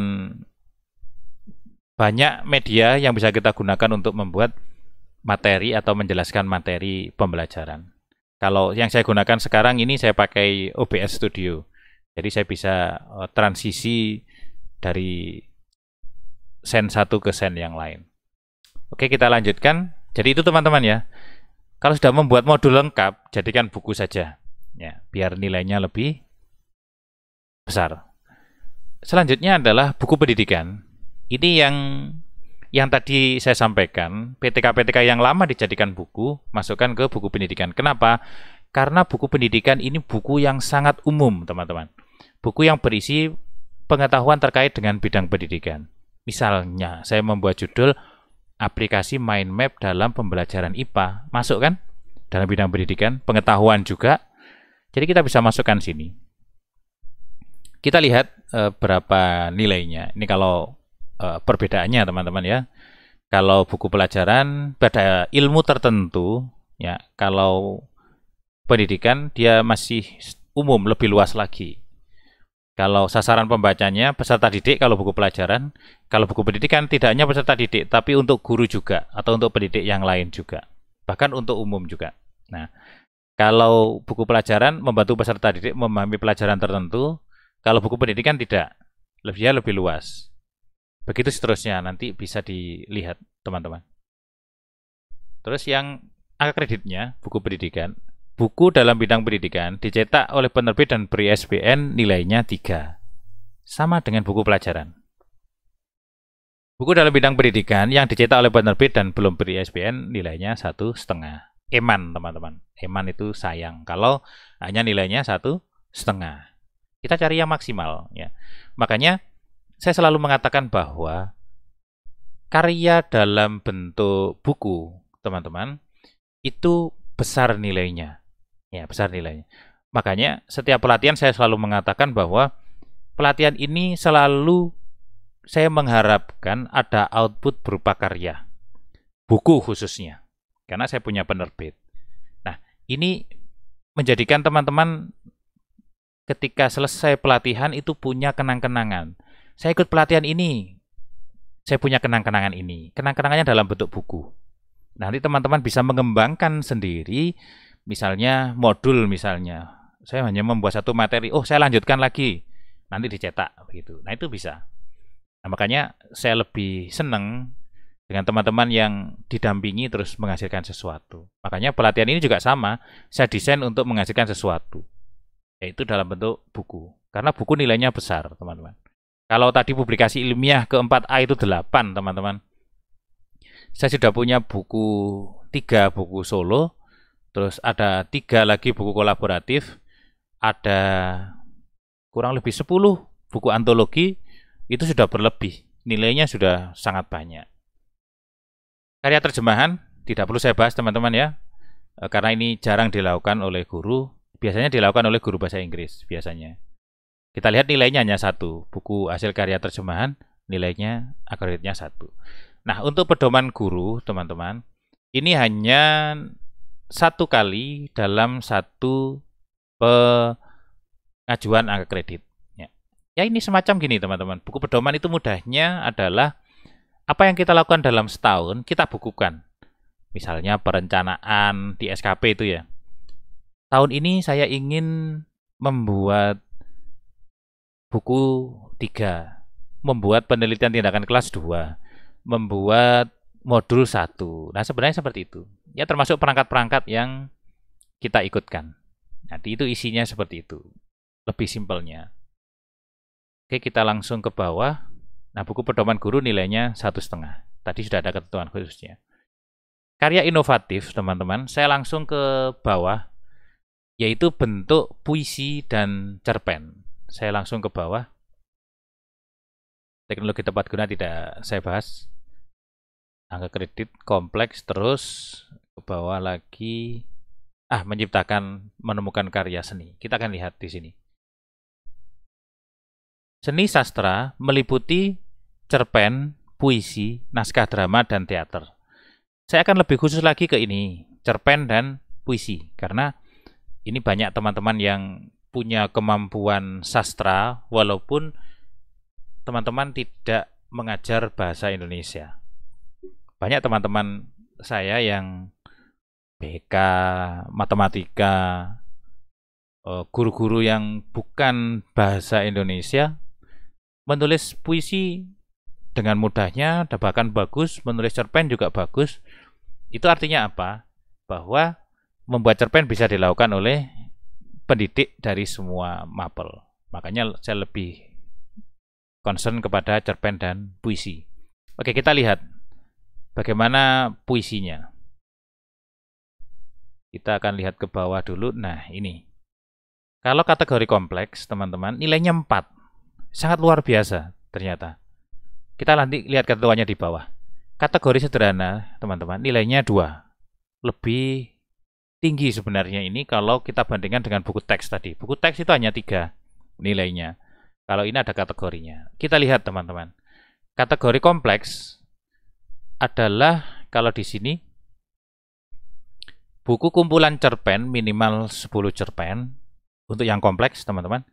banyak media yang bisa kita gunakan untuk membuat materi atau menjelaskan materi pembelajaran. Kalau yang saya gunakan sekarang ini saya pakai OBS Studio. Jadi saya bisa transisi dari sen satu ke sen yang lain. Oke, kita lanjutkan. Jadi itu teman-teman ya. Kalau sudah membuat modul lengkap, jadikan buku saja. Ya, biar nilainya lebih besar. Selanjutnya adalah buku pendidikan. Ini yang tadi saya sampaikan, PTK-PTK yang lama dijadikan buku, masukkan ke buku pendidikan. Kenapa? Karena buku pendidikan ini buku yang sangat umum, teman-teman. Buku yang berisi pengetahuan terkait dengan bidang pendidikan. Misalnya, saya membuat judul aplikasi mind map dalam pembelajaran IPA. Masuk kan? Dalam bidang pendidikan, pengetahuan juga. Jadi kita bisa masukkan sini. Kita lihat berapa nilainya. Ini kalau perbedaannya teman-teman ya. Kalau buku pelajaran pada ilmu tertentu ya, kalau pendidikan dia masih umum, lebih luas lagi. Kalau sasaran pembacanya peserta didik kalau buku pelajaran, kalau buku pendidikan tidak hanya peserta didik tapi untuk guru juga atau untuk pendidik yang lain juga. Bahkan untuk umum juga. Nah, kalau buku pelajaran membantu peserta didik memahami pelajaran tertentu, kalau buku pendidikan tidak, lebih luas. Begitu seterusnya, nanti bisa dilihat teman-teman. Terus yang angka kreditnya, buku pendidikan. Buku dalam bidang pendidikan dicetak oleh penerbit dan beri ISBN nilainya 3. Sama dengan buku pelajaran. Buku dalam bidang pendidikan yang dicetak oleh penerbit dan belum beri ISBN nilainya 1,5. Eman teman-teman. Eman itu sayang. Kalau hanya nilainya 1,5. Kita cari yang maksimal ya. Makanya saya selalu mengatakan bahwa karya dalam bentuk buku, teman-teman, itu besar nilainya. Ya, besar nilainya. Makanya setiap pelatihan saya selalu mengatakan bahwa pelatihan ini selalu saya mengharapkan ada output berupa karya. Buku khususnya. Karena saya punya penerbit. Nah, ini menjadikan teman-teman ketika selesai pelatihan itu punya kenang-kenangan. Saya ikut pelatihan ini, saya punya kenang-kenangan ini. Kenang-kenangannya dalam bentuk buku. Nanti teman-teman bisa mengembangkan sendiri, misalnya modul misalnya. Saya hanya membuat satu materi, saya lanjutkan lagi, nanti dicetak begitu. Nah itu bisa. Nah, makanya saya lebih senang dengan teman-teman yang didampingi terus menghasilkan sesuatu. Makanya pelatihan ini juga sama, saya desain untuk menghasilkan sesuatu. Yaitu dalam bentuk buku. Karena buku nilainya besar, teman-teman. Kalau tadi publikasi ilmiah ke-4A itu 8, teman-teman. Saya sudah punya buku 3 buku solo, terus ada 3 lagi buku kolaboratif, ada kurang lebih 10 buku antologi, itu sudah berlebih. Nilainya sudah sangat banyak. Karya terjemahan, tidak perlu saya bahas, teman-teman ya. Karena ini jarang dilakukan oleh guru. Biasanya dilakukan oleh guru bahasa Inggris biasanya. Kita lihat nilainya hanya 1. Buku hasil karya terjemahan nilainya akreditnya 1. Nah, untuk pedoman guru, teman-teman, ini hanya 1 kali dalam 1 pengajuan angka kredit. Ya ini semacam gini, teman-teman. Buku pedoman itu mudahnya adalah apa yang kita lakukan dalam setahun kita bukukan. Misalnya perencanaan di SKP itu ya. Tahun ini saya ingin membuat buku 3, membuat penelitian tindakan kelas 2, membuat modul 1. Nah sebenarnya seperti itu. Ya termasuk perangkat-perangkat yang kita ikutkan. Nanti itu isinya seperti itu. Lebih simpelnya. Oke, kita langsung ke bawah. Nah buku pedoman guru nilainya 1,5. Tadi sudah ada ketentuan khususnya. Karya inovatif, teman-teman. Saya langsung ke bawah. Yaitu bentuk puisi dan cerpen. Saya langsung ke bawah. Teknologi tepat guna tidak saya bahas. Angka kredit kompleks, terus ke bawah lagi. Menemukan karya seni. Kita akan lihat di sini. Seni sastra meliputi cerpen, puisi, naskah drama, dan teater. Saya akan lebih khusus lagi ke ini, cerpen dan puisi, karena ini banyak teman-teman yang punya kemampuan sastra walaupun teman-teman tidak mengajar bahasa Indonesia. Banyak teman-teman saya yang BK, matematika, guru-guru yang bukan bahasa Indonesia menulis puisi dengan mudahnya, bahkan bagus, menulis cerpen juga bagus. Itu artinya apa? Bahwa membuat cerpen bisa dilakukan oleh pendidik dari semua mapel. Makanya saya lebih concern kepada cerpen dan puisi. Oke, kita lihat bagaimana puisinya. Kita akan lihat ke bawah dulu. Nah, ini. Kalau kategori kompleks, teman-teman, nilainya 4. Sangat luar biasa ternyata. Kita nanti lihat ketentuannya di bawah. Kategori sederhana, teman-teman, nilainya 2. Lebih tinggi sebenarnya ini kalau kita bandingkan dengan buku teks tadi. Buku teks itu hanya 3 nilainya. Kalau ini ada kategorinya. Kita lihat, teman-teman. Kategori kompleks adalah kalau di sini buku kumpulan cerpen minimal 10 cerpen untuk yang kompleks, teman-teman.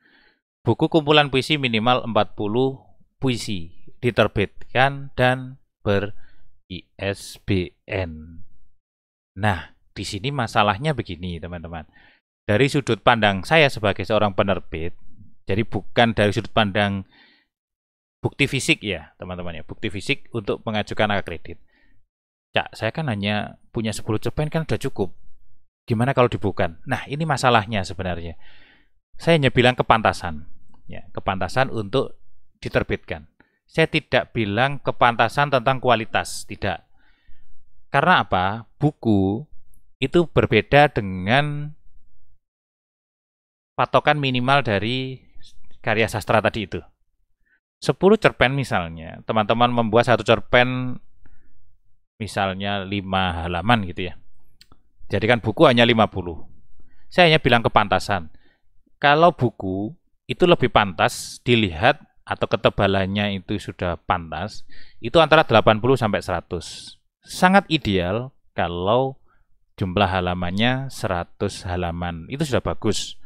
Buku kumpulan puisi minimal 40 puisi diterbitkan dan ber-ISBN. Nah, di sini masalahnya begini, teman-teman. Dari sudut pandang saya sebagai seorang penerbit, jadi bukan dari sudut pandang bukti fisik ya, teman-teman ya. Bukti fisik untuk mengajukan akredit. Cak, saya kan hanya punya 10 cerpen kan sudah cukup. Gimana kalau dibukukan? Nah, ini masalahnya sebenarnya. Saya hanya bilang kepantasan. Ya, kepantasan untuk diterbitkan. Saya tidak bilang kepantasan tentang kualitas, tidak. Karena apa? Buku itu berbeda dengan patokan minimal dari karya sastra tadi itu. 10 cerpen misalnya, teman-teman membuat satu cerpen misalnya 5 halaman gitu ya. Jadikan buku hanya 50. Saya hanya bilang kepantasan. Kalau buku itu lebih pantas dilihat atau ketebalannya itu sudah pantas, itu antara 80 sampai 100. Sangat ideal kalau jumlah halamannya 100 halaman. Itu sudah bagus.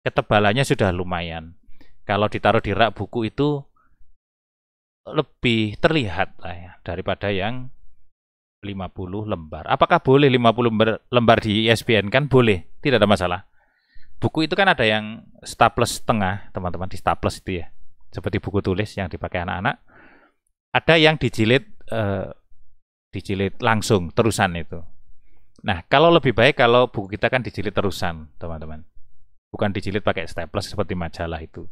Ketebalannya sudah lumayan. Kalau ditaruh di rak buku itu lebih terlihat ya, daripada yang 50 lembar. Apakah boleh 50 lembar di ISBN? Kan boleh, tidak ada masalah. Buku itu kan ada yang staples tengah, teman-teman, di staples itu ya. Seperti buku tulis yang dipakai anak-anak. Ada yang dijilid langsung, terusan itu. Nah, kalau lebih baik kalau buku kita kan dijilid terusan, teman-teman. Bukan dijilid pakai staples seperti majalah itu.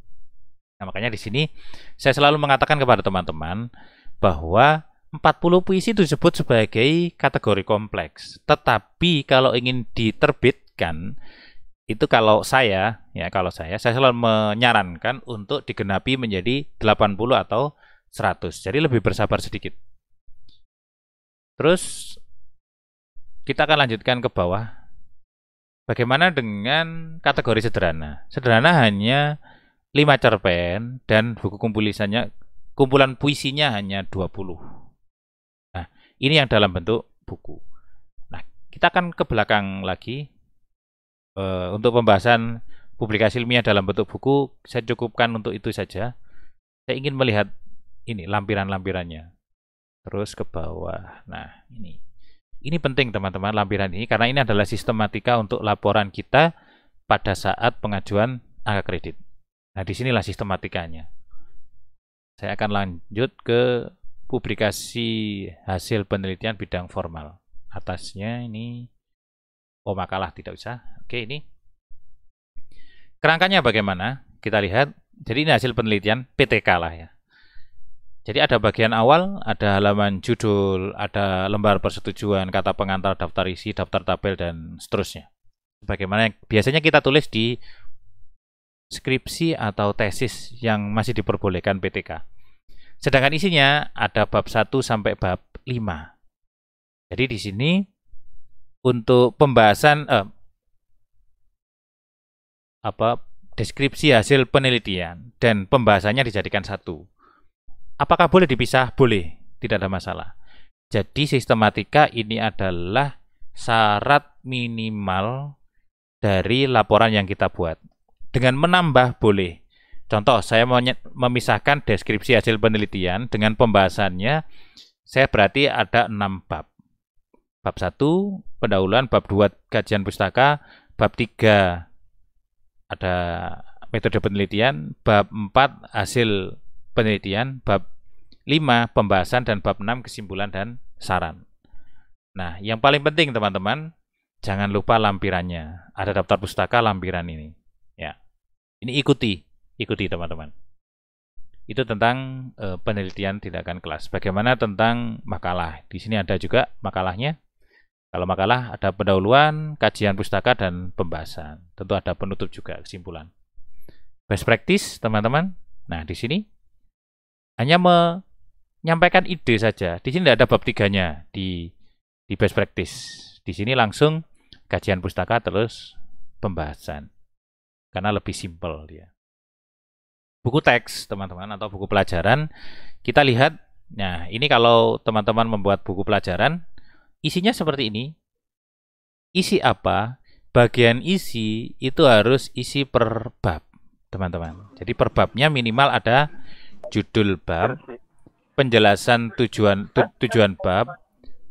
Nah, makanya di sini saya selalu mengatakan kepada teman-teman bahwa 40 puisi itu disebut sebagai kategori kompleks. Tetapi kalau ingin diterbitkan, itu kalau saya selalu menyarankan untuk digenapi menjadi 80 atau 100. Jadi lebih bersabar sedikit. Terus kita akan lanjutkan ke bawah. Bagaimana dengan kategori sederhana? Sederhana hanya 5 cerpen dan buku kumpulan puisinya hanya 20. Nah, ini yang dalam bentuk buku. Nah, kita akan ke belakang lagi. Untuk pembahasan publikasi ilmiah dalam bentuk buku, saya cukupkan untuk itu saja. Saya ingin melihat ini lampiran-lampirannya. Terus ke bawah. Nah, ini penting teman-teman, lampiran ini, karena ini adalah sistematika untuk laporan kita pada saat pengajuan angka kredit. Nah, disinilah sistematikanya. Saya akan lanjut ke publikasi hasil penelitian bidang formal. Atasnya ini, makalah tidak usah. Oke, ini kerangkanya bagaimana? Kita lihat. Jadi ini hasil penelitian PTK lah ya. Jadi ada bagian awal, ada halaman judul, ada lembar persetujuan, kata pengantar, daftar isi, daftar tabel, dan seterusnya. Bagaimana biasanya kita tulis di skripsi atau tesis yang masih diperbolehkan PTK. Sedangkan isinya ada bab 1 sampai bab 5. Jadi di sini untuk pembahasan deskripsi hasil penelitian dan pembahasannya dijadikan satu. Apakah boleh dipisah? Boleh, tidak ada masalah. Jadi sistematika ini adalah syarat minimal dari laporan yang kita buat. Dengan menambah boleh. Contoh, saya mau memisahkan deskripsi hasil penelitian dengan pembahasannya. Saya berarti ada 6 bab. Bab 1, pendahuluan, bab 2, kajian pustaka, bab 3, ada metode penelitian, bab 4, hasil penelitian, bab 5, pembahasan, dan bab 6, kesimpulan dan saran. Nah, yang paling penting teman-teman, jangan lupa lampirannya. Ada daftar pustaka lampiran ini. Ya, ini ikuti teman-teman. Itu tentang penelitian tindakan kelas. Bagaimana tentang makalah? Di sini ada juga makalahnya. Kalau makalah ada pendahuluan, kajian pustaka, dan pembahasan. Tentu ada penutup juga, kesimpulan. Best practice teman-teman. Nah, di sini hanya menyampaikan ide saja. Di sini tidak ada bab 3-nya di best practice. Di sini langsung kajian pustaka terus pembahasan. Karena lebih simpel dia. Buku teks teman-teman atau buku pelajaran, kita lihat. Nah, ini kalau teman-teman membuat buku pelajaran, isinya seperti ini. Isi apa? Bagian isi itu harus isi per bab, teman-teman. Jadi per babnya minimal ada judul bab, penjelasan tujuan bab,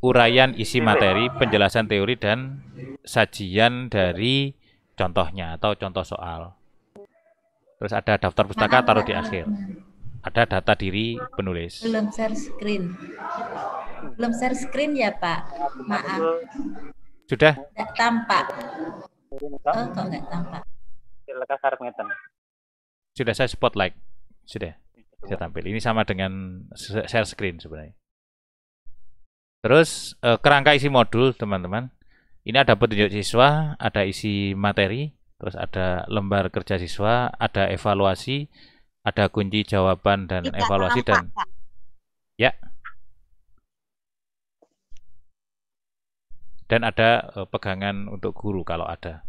uraian isi materi, penjelasan teori, dan sajian dari contohnya atau contoh soal. Terus ada daftar pustaka, taruh di akhir. Ada data diri penulis. Belum share screen. Belum share screen ya, Pak? Maaf. Sudah? Tidak tampak. Oh, kok nggak tampak? Sudah, saya spotlight. Sudah. Saya tampil. Ini sama dengan share screen sebenarnya. Terus kerangka isi modul, teman-teman. Ini ada petunjuk siswa, ada isi materi, terus ada lembar kerja siswa, ada evaluasi, ada kunci jawaban dan Tidak evaluasi tampak, dan Pak. ya. Dan ada pegangan untuk guru kalau ada.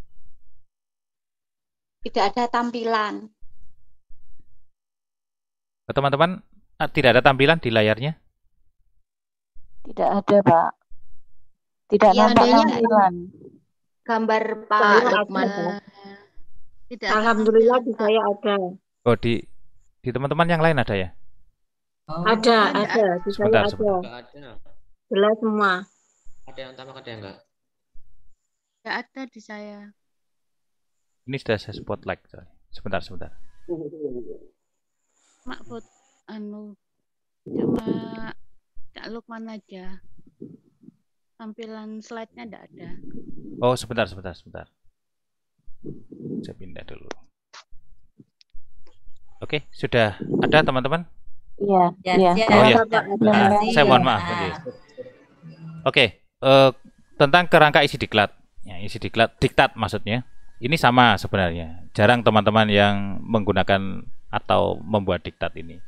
Tidak ada tampilan. Teman-teman, tidak ada tampilan di layarnya? Tidak ada, Pak. Tidak Iya, nampak adanya tampilan. Gambar Pak Saya Lukman. ada. Tidak ada Alhamdulillah di tampilan, Pak. saya ada. Oh, di teman-teman yang lain ada ya? Oh, Ada, Ada. ada. Di saya Sebentar, ada. sebentar. Enggak ada. Jelas semua. Ada yang tamak, ada yang enggak. Tidak ada di saya. Ini sudah saya spotlight. Sebentar. Mak foto cuma Kak Lukman aja. Tampilan slide-nya tidak ada. Oh, sebentar. Saya pindah dulu. Oke, sudah ada teman-teman? Iya, ya, iya. siap. Oh, iya. Terima Nah, kasih. saya mohon maaf. Nah, Oke, tentang kerangka isi diklat. Ya, isi diktat maksudnya. Ini sama sebenarnya. Jarang teman-teman yang menggunakan atau membuat diktat ini.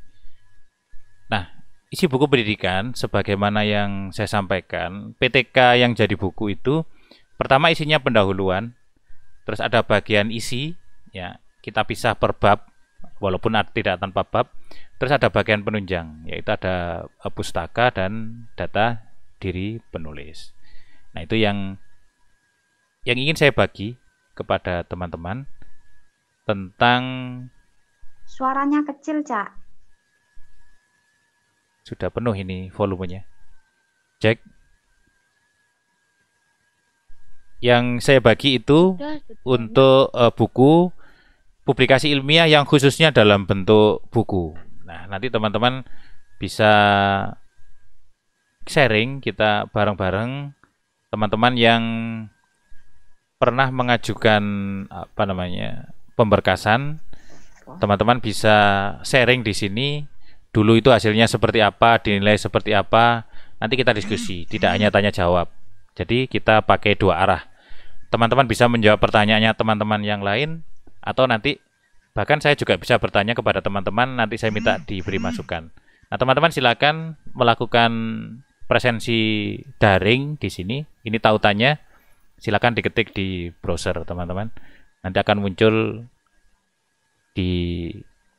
Nah, isi buku pendidikan sebagaimana yang saya sampaikan, PTK yang jadi buku itu pertama isinya pendahuluan, terus ada bagian isi, ya kita pisah per bab, walaupun tidak tanpa bab. Terus ada bagian penunjang, yaitu ada pustaka dan data diri penulis. Nah, itu yang ingin saya bagi kepada teman-teman tentang. Suaranya kecil, Cak. Sudah penuh ini volumenya. Cek. Yang saya bagi itu Sudah. untuk buku publikasi ilmiah yang khususnya dalam bentuk buku. Nah, nanti teman-teman bisa sharing kita bareng-bareng, teman-teman yang pernah mengajukan pemberkasan, teman-teman bisa sharing di sini. Dulu itu hasilnya seperti apa, dinilai seperti apa. Nanti kita diskusi, tidak hanya tanya jawab. Jadi kita pakai dua arah. Teman-teman bisa menjawab pertanyaannya teman-teman yang lain, atau nanti bahkan saya juga bisa bertanya kepada teman-teman, nanti saya minta diberi masukan. Nah, teman-teman silakan melakukan presensi daring di sini. Ini tautannya, silakan diketik di browser teman-teman. Nanti akan muncul di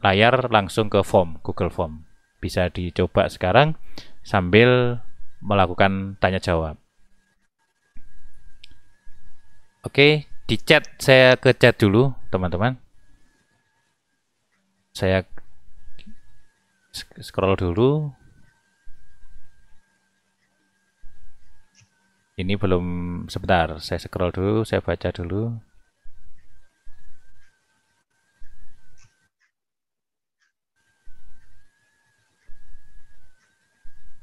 layar langsung ke form, Google Form. Bisa dicoba sekarang sambil melakukan tanya jawab. Oke, di chat, saya ke chat dulu teman-teman. Saya scroll dulu. Ini belum, sebentar, saya scroll dulu, saya baca dulu.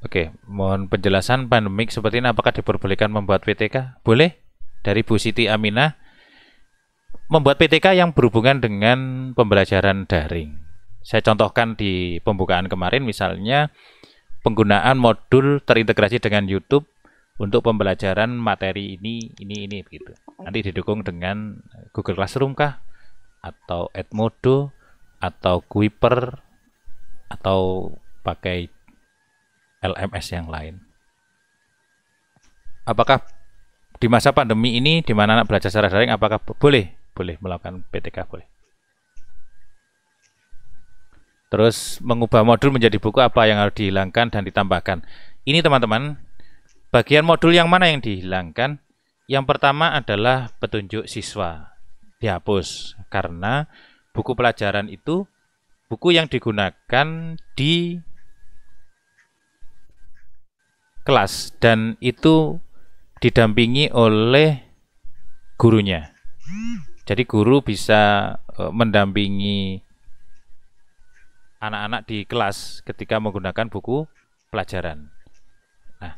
Oke, mohon penjelasan pandemik seperti ini apakah diperbolehkan membuat PTK? Boleh. Dari Bu Siti Aminah, membuat PTK yang berhubungan dengan pembelajaran daring. Saya contohkan di pembukaan kemarin, misalnya penggunaan modul terintegrasi dengan YouTube untuk pembelajaran materi ini begitu. Nanti didukung dengan Google Classroom kah, atau Edmodo, atau Kuiper, atau pakai LMS yang lain. Apakah di masa pandemi ini, di mana anak belajar secara daring, apakah boleh melakukan PTK? Boleh. Terus mengubah modul menjadi buku, apa yang harus dihilangkan dan ditambahkan? Ini teman-teman, bagian modul yang mana yang dihilangkan? Yang pertama adalah petunjuk siswa, dihapus, karena buku pelajaran itu buku yang digunakan di kelas dan itu didampingi oleh gurunya. Jadi guru bisa mendampingi anak-anak di kelas ketika menggunakan buku pelajaran. Nah,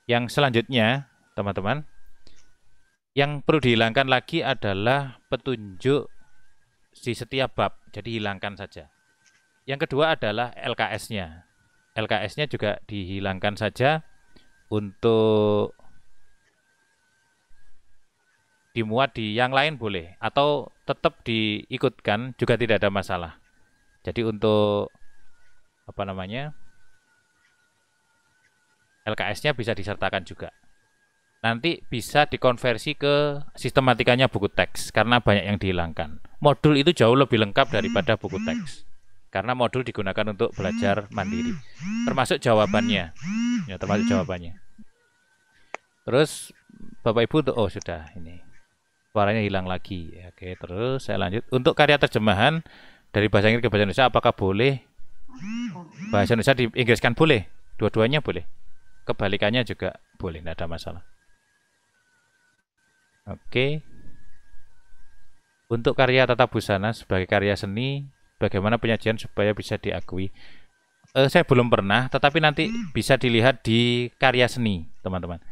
yang selanjutnya, teman-teman, yang perlu dihilangkan lagi adalah petunjuk di setiap bab. Jadi hilangkan saja. Yang kedua adalah LKS-nya. LKS-nya juga dihilangkan saja. Untuk dimuat di yang lain boleh, atau tetap diikutkan juga tidak ada masalah. Jadi untuk apa namanya, LKS-nya bisa disertakan juga. Nanti bisa dikonversi ke sistematikanya buku teks karena banyak yang dihilangkan. Modul itu jauh lebih lengkap daripada buku teks karena modul digunakan untuk belajar mandiri, termasuk jawabannya. Ya, termasuk jawabannya. Terus Bapak Ibu tuh, oh sudah, ini suaranya hilang lagi. Oke, terus saya lanjut. Untuk karya terjemahan dari bahasa Inggris ke bahasa Indonesia, apakah boleh? Bahasa Indonesia diinggriskan boleh, dua-duanya boleh. Kebalikannya juga boleh, tidak ada masalah. Oke. Untuk karya tata busana sebagai karya seni, bagaimana penyajian supaya bisa diakui? Saya belum pernah, tetapi nanti bisa dilihat di karya seni, teman-teman.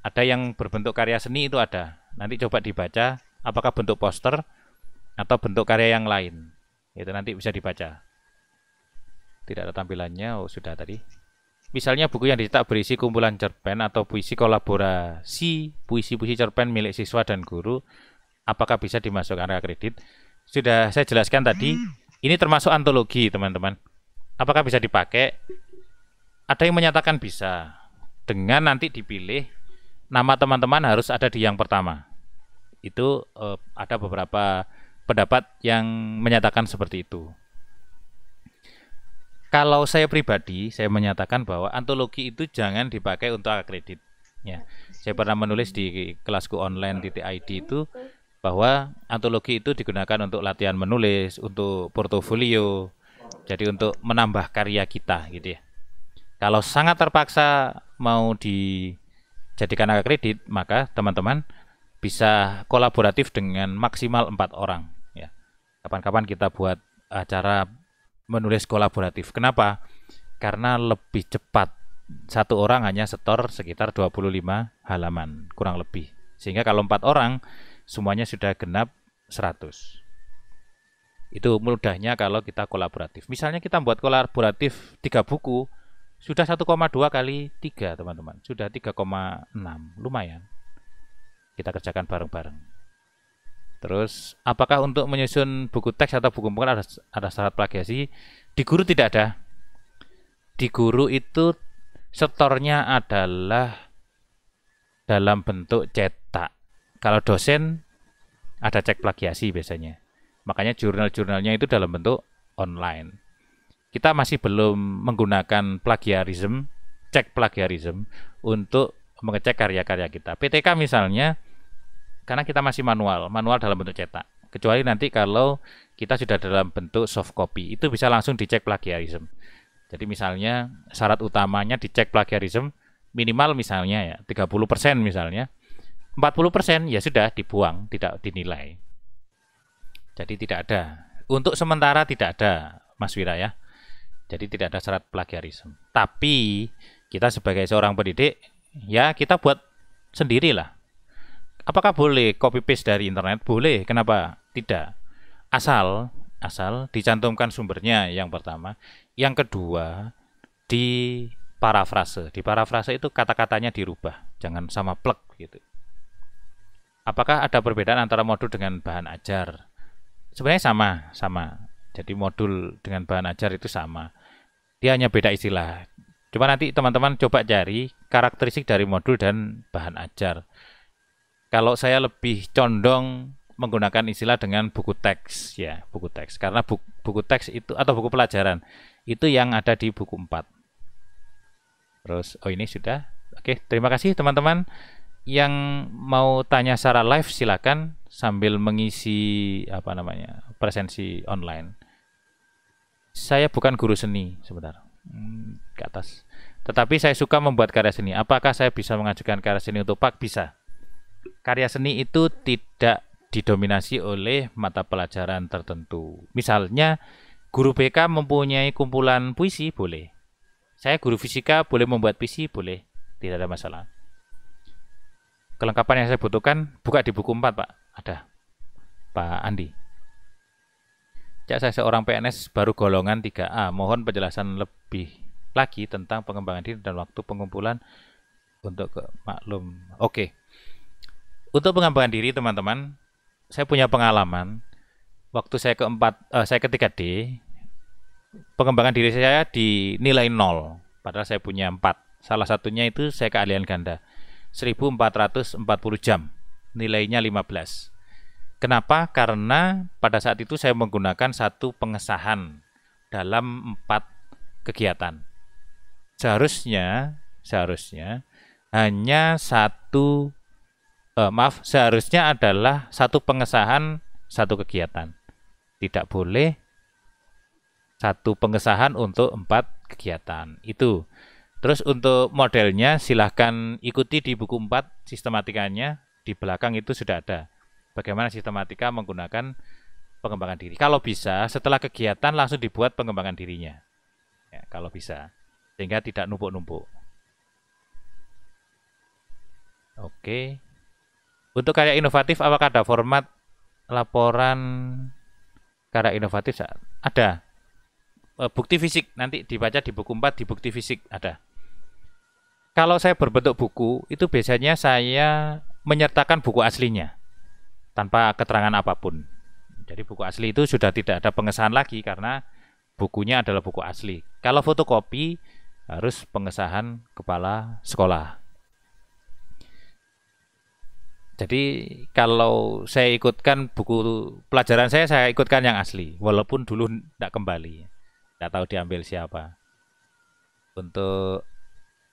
Ada yang berbentuk karya seni itu ada. Nanti coba dibaca, apakah bentuk poster atau bentuk karya yang lain. Itu nanti bisa dibaca. Tidak ada tampilannya, oh sudah tadi. Misalnya buku yang dicetak berisi kumpulan cerpen atau puisi kolaborasi, puisi-puisi cerpen milik siswa dan guru, apakah bisa dimasukkan ke kredit? Sudah saya jelaskan tadi. Ini termasuk antologi, teman-teman. Apakah bisa dipakai? Ada yang menyatakan bisa. Dengan nanti dipilih, nama teman-teman harus ada di yang pertama. Itu ada beberapa pendapat yang menyatakan seperti itu. Kalau saya pribadi, saya menyatakan bahwa antologi itu jangan dipakai untuk akredit. Ya, saya pernah menulis di kelasku online.id itu bahwa antologi itu digunakan untuk latihan menulis, untuk portofolio, jadi untuk menambah karya kita gitu ya. Kalau sangat terpaksa mau dijadikan akredit, maka teman-teman bisa kolaboratif dengan maksimal 4 orang ya. Kapan-kapan kita buat acara menulis kolaboratif. Kenapa? Karena lebih cepat. Satu orang hanya setor sekitar 25 halaman kurang lebih. Sehingga kalau 4 orang semuanya sudah genap 100. Itu mudahnya kalau kita kolaboratif. Misalnya kita buat kolaboratif 3 buku, sudah 1,2 kali 3 teman-teman. Sudah 3,6. Lumayan. Kita kerjakan bareng-bareng. Terus, apakah untuk menyusun buku teks atau buku pembukaan ada syarat plagiasi? Di guru tidak ada. Di guru itu setornya adalah dalam bentuk cetak. Kalau dosen ada cek plagiasi biasanya. Makanya jurnal-jurnalnya itu dalam bentuk online. Kita masih belum menggunakan plagiarism, cek plagiarism untuk mengecek karya-karya kita. PTK misalnya, karena kita masih manual dalam bentuk cetak. Kecuali nanti kalau kita sudah dalam bentuk soft copy. Itu bisa langsung dicek plagiarism. Jadi misalnya syarat utamanya dicek plagiarism minimal misalnya ya 30% misalnya. 40% ya sudah dibuang, tidak dinilai. Jadi tidak ada. Untuk sementara tidak ada, Mas Wira ya. Jadi tidak ada syarat plagiarism. Tapi kita sebagai seorang pendidik ya kita buat sendirilah. Apakah boleh copy paste dari internet? Boleh. Kenapa? Tidak. Asal dicantumkan sumbernya yang pertama. Yang kedua, di parafrase. Di parafrase itu kata-katanya dirubah, jangan sama plek gitu. Apakah ada perbedaan antara modul dengan bahan ajar? Sebenarnya sama. Jadi modul dengan bahan ajar itu sama. Dia hanya beda istilah. Coba nanti teman-teman coba cari karakteristik dari modul dan bahan ajar. Kalau saya lebih condong menggunakan istilah dengan buku teks ya, buku teks. Karena buku teks itu atau buku pelajaran itu yang ada di buku 4. Terus ini sudah. Oke, terima kasih teman-teman. Yang mau tanya secara live silakan sambil mengisi presensi online. Saya bukan guru seni sebentar. Ke atas. Tetapi saya suka membuat karya seni. Apakah saya bisa mengajukan karya seni untuk PAK? Bisa. Karya seni itu tidak didominasi oleh mata pelajaran tertentu. Misalnya guru BK mempunyai kumpulan puisi, boleh. Saya guru fisika boleh membuat puisi, boleh. Tidak ada masalah. Kelengkapan yang saya butuhkan buka di buku 4, Pak. Ada. Pak Andi. Cak, saya seorang PNS baru golongan 3A. Mohon penjelasan lebih lagi tentang pengembangan diri dan waktu pengumpulan untuk maklum. Oke. Untuk pengembangan diri teman-teman, saya punya pengalaman. Waktu saya saya ke 3D, pengembangan diri saya dinilai 0. Padahal saya punya 4. Salah satunya itu saya keahlian ganda. 1440 jam. Nilainya 15. Kenapa? Karena pada saat itu saya menggunakan satu pengesahan dalam 4 kegiatan. Seharusnya hanya seharusnya adalah satu pengesahan satu kegiatan. Tidak boleh satu pengesahan untuk 4 kegiatan. Itu. Terus untuk modelnya silahkan ikuti di buku 4 sistematikanya. Di belakang itu sudah ada bagaimana sistematika menggunakan pengembangan diri. Kalau bisa setelah kegiatan langsung dibuat pengembangan dirinya ya, kalau bisa, sehingga tidak numpuk-numpuk. Oke. Untuk karya inovatif apakah ada format laporan karya inovatif? Ada. Bukti fisik nanti dibaca di buku 4, di bukti fisik ada. Kalau saya berbentuk buku itu biasanya saya menyertakan buku aslinya tanpa keterangan apapun. Jadi buku asli itu sudah tidak ada pengesahan lagi karena bukunya adalah buku asli. Kalau fotokopi harus pengesahan kepala sekolah. Jadi kalau saya ikutkan buku pelajaran saya ikutkan yang asli. Walaupun dulu tidak kembali. Tidak tahu diambil siapa. Untuk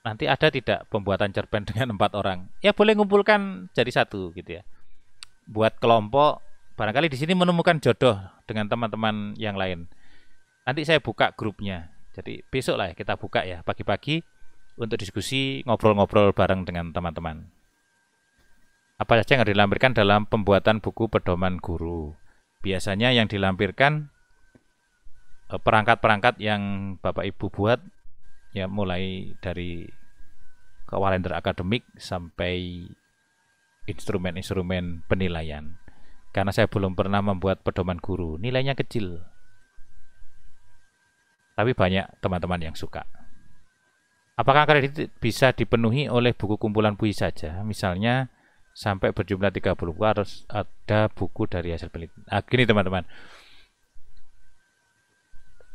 nanti ada tidak pembuatan cerpen dengan 4 orang? Ya boleh ngumpulkan jadi satu gitu ya. Buat kelompok, barangkali di sini menemukan jodoh dengan teman-teman yang lain. Nanti saya buka grupnya. Jadi besok lah kita buka ya pagi-pagi untuk diskusi, ngobrol-ngobrol bareng dengan teman-teman. Apa saja yang dilampirkan dalam pembuatan buku pedoman guru? Biasanya yang dilampirkan perangkat-perangkat yang Bapak Ibu buat ya, mulai dari kalender akademik sampai instrumen-instrumen penilaian. Karena saya belum pernah membuat pedoman guru, nilainya kecil. Tapi banyak teman-teman yang suka. Apakah kredit bisa dipenuhi oleh buku kumpulan puisi saja? Misalnya sampai berjumlah 30 buku harus ada buku dari hasil penelitian. Gini teman-teman.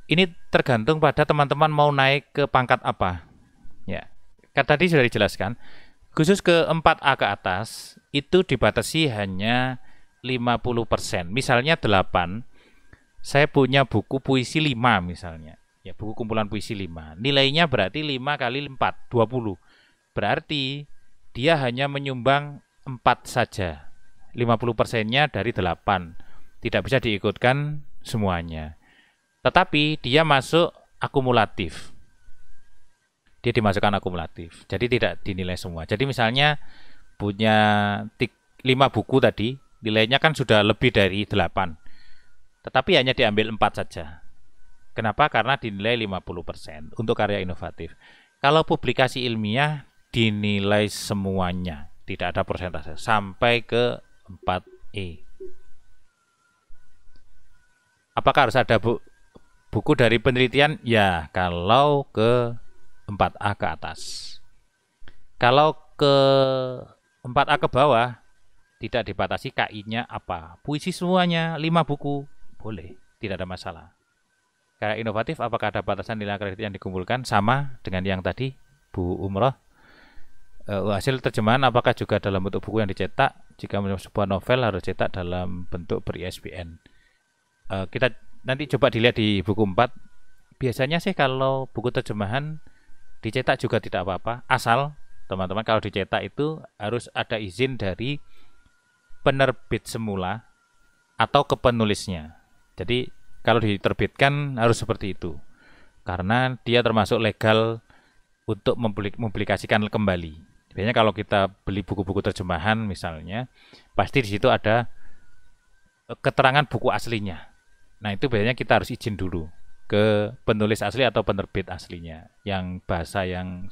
Ini tergantung pada teman-teman mau naik ke pangkat apa. Ya, kan tadi sudah dijelaskan. Khusus ke 4A ke atas itu dibatasi hanya 50%. Misalnya 8, saya punya buku puisi 5 misalnya. Ya, buku kumpulan puisi 5. Nilainya berarti 5 kali 4, 20. Berarti dia hanya menyumbang 4 saja. 50%-nya dari 8. Tidak bisa diikutkan semuanya. Tetapi dia masuk akumulatif. Dia dimasukkan akumulatif. Jadi tidak dinilai semua. Jadi misalnya punya 5 buku tadi, nilainya kan sudah lebih dari 8. Tetapi hanya diambil 4 saja. Kenapa? Karena dinilai 50% untuk karya inovatif. Kalau publikasi ilmiah dinilai semuanya, tidak ada persentase, sampai ke 4E. Apakah harus ada buku dari penelitian? Ya, kalau ke 4A ke atas. Kalau ke 4A ke bawah, tidak dibatasi KI-nya apa. Puisi semuanya, 5 buku, boleh, tidak ada masalah. Karya inovatif, apakah ada batasan nilai kredit yang dikumpulkan? Sama dengan yang tadi, Bu Umroh. Hasil terjemahan apakah juga dalam bentuk buku yang dicetak? Jika sebuah novel harus cetak dalam bentuk ber-ISBN. Kita nanti coba dilihat di buku 4. Biasanya sih kalau buku terjemahan dicetak juga tidak apa-apa. Asal, teman-teman, kalau dicetak itu harus ada izin dari penerbit semula atau ke penulisnya. Jadi kalau diterbitkan harus seperti itu, karena dia termasuk legal untuk mempublikasikan kembali. Biasanya kalau kita beli buku-buku terjemahan misalnya, pasti di situ ada keterangan buku aslinya. Nah itu biasanya kita harus izin dulu ke penulis asli atau penerbit aslinya, yang bahasa yang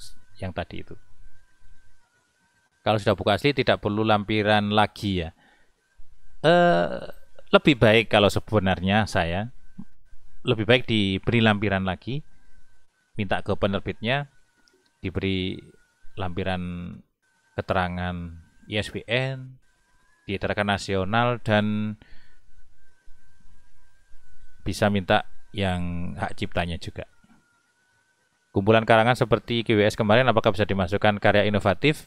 tadi itu. Kalau sudah buku asli tidak perlu lampiran lagi ya. Lebih baik kalau sebenarnya saya lebih baik diberi lampiran lagi, minta ke penerbitnya diberi lampiran keterangan ISBN, diterangkan nasional, dan bisa minta yang hak ciptanya juga. Kumpulan karangan seperti KWS kemarin apakah bisa dimasukkan karya inovatif?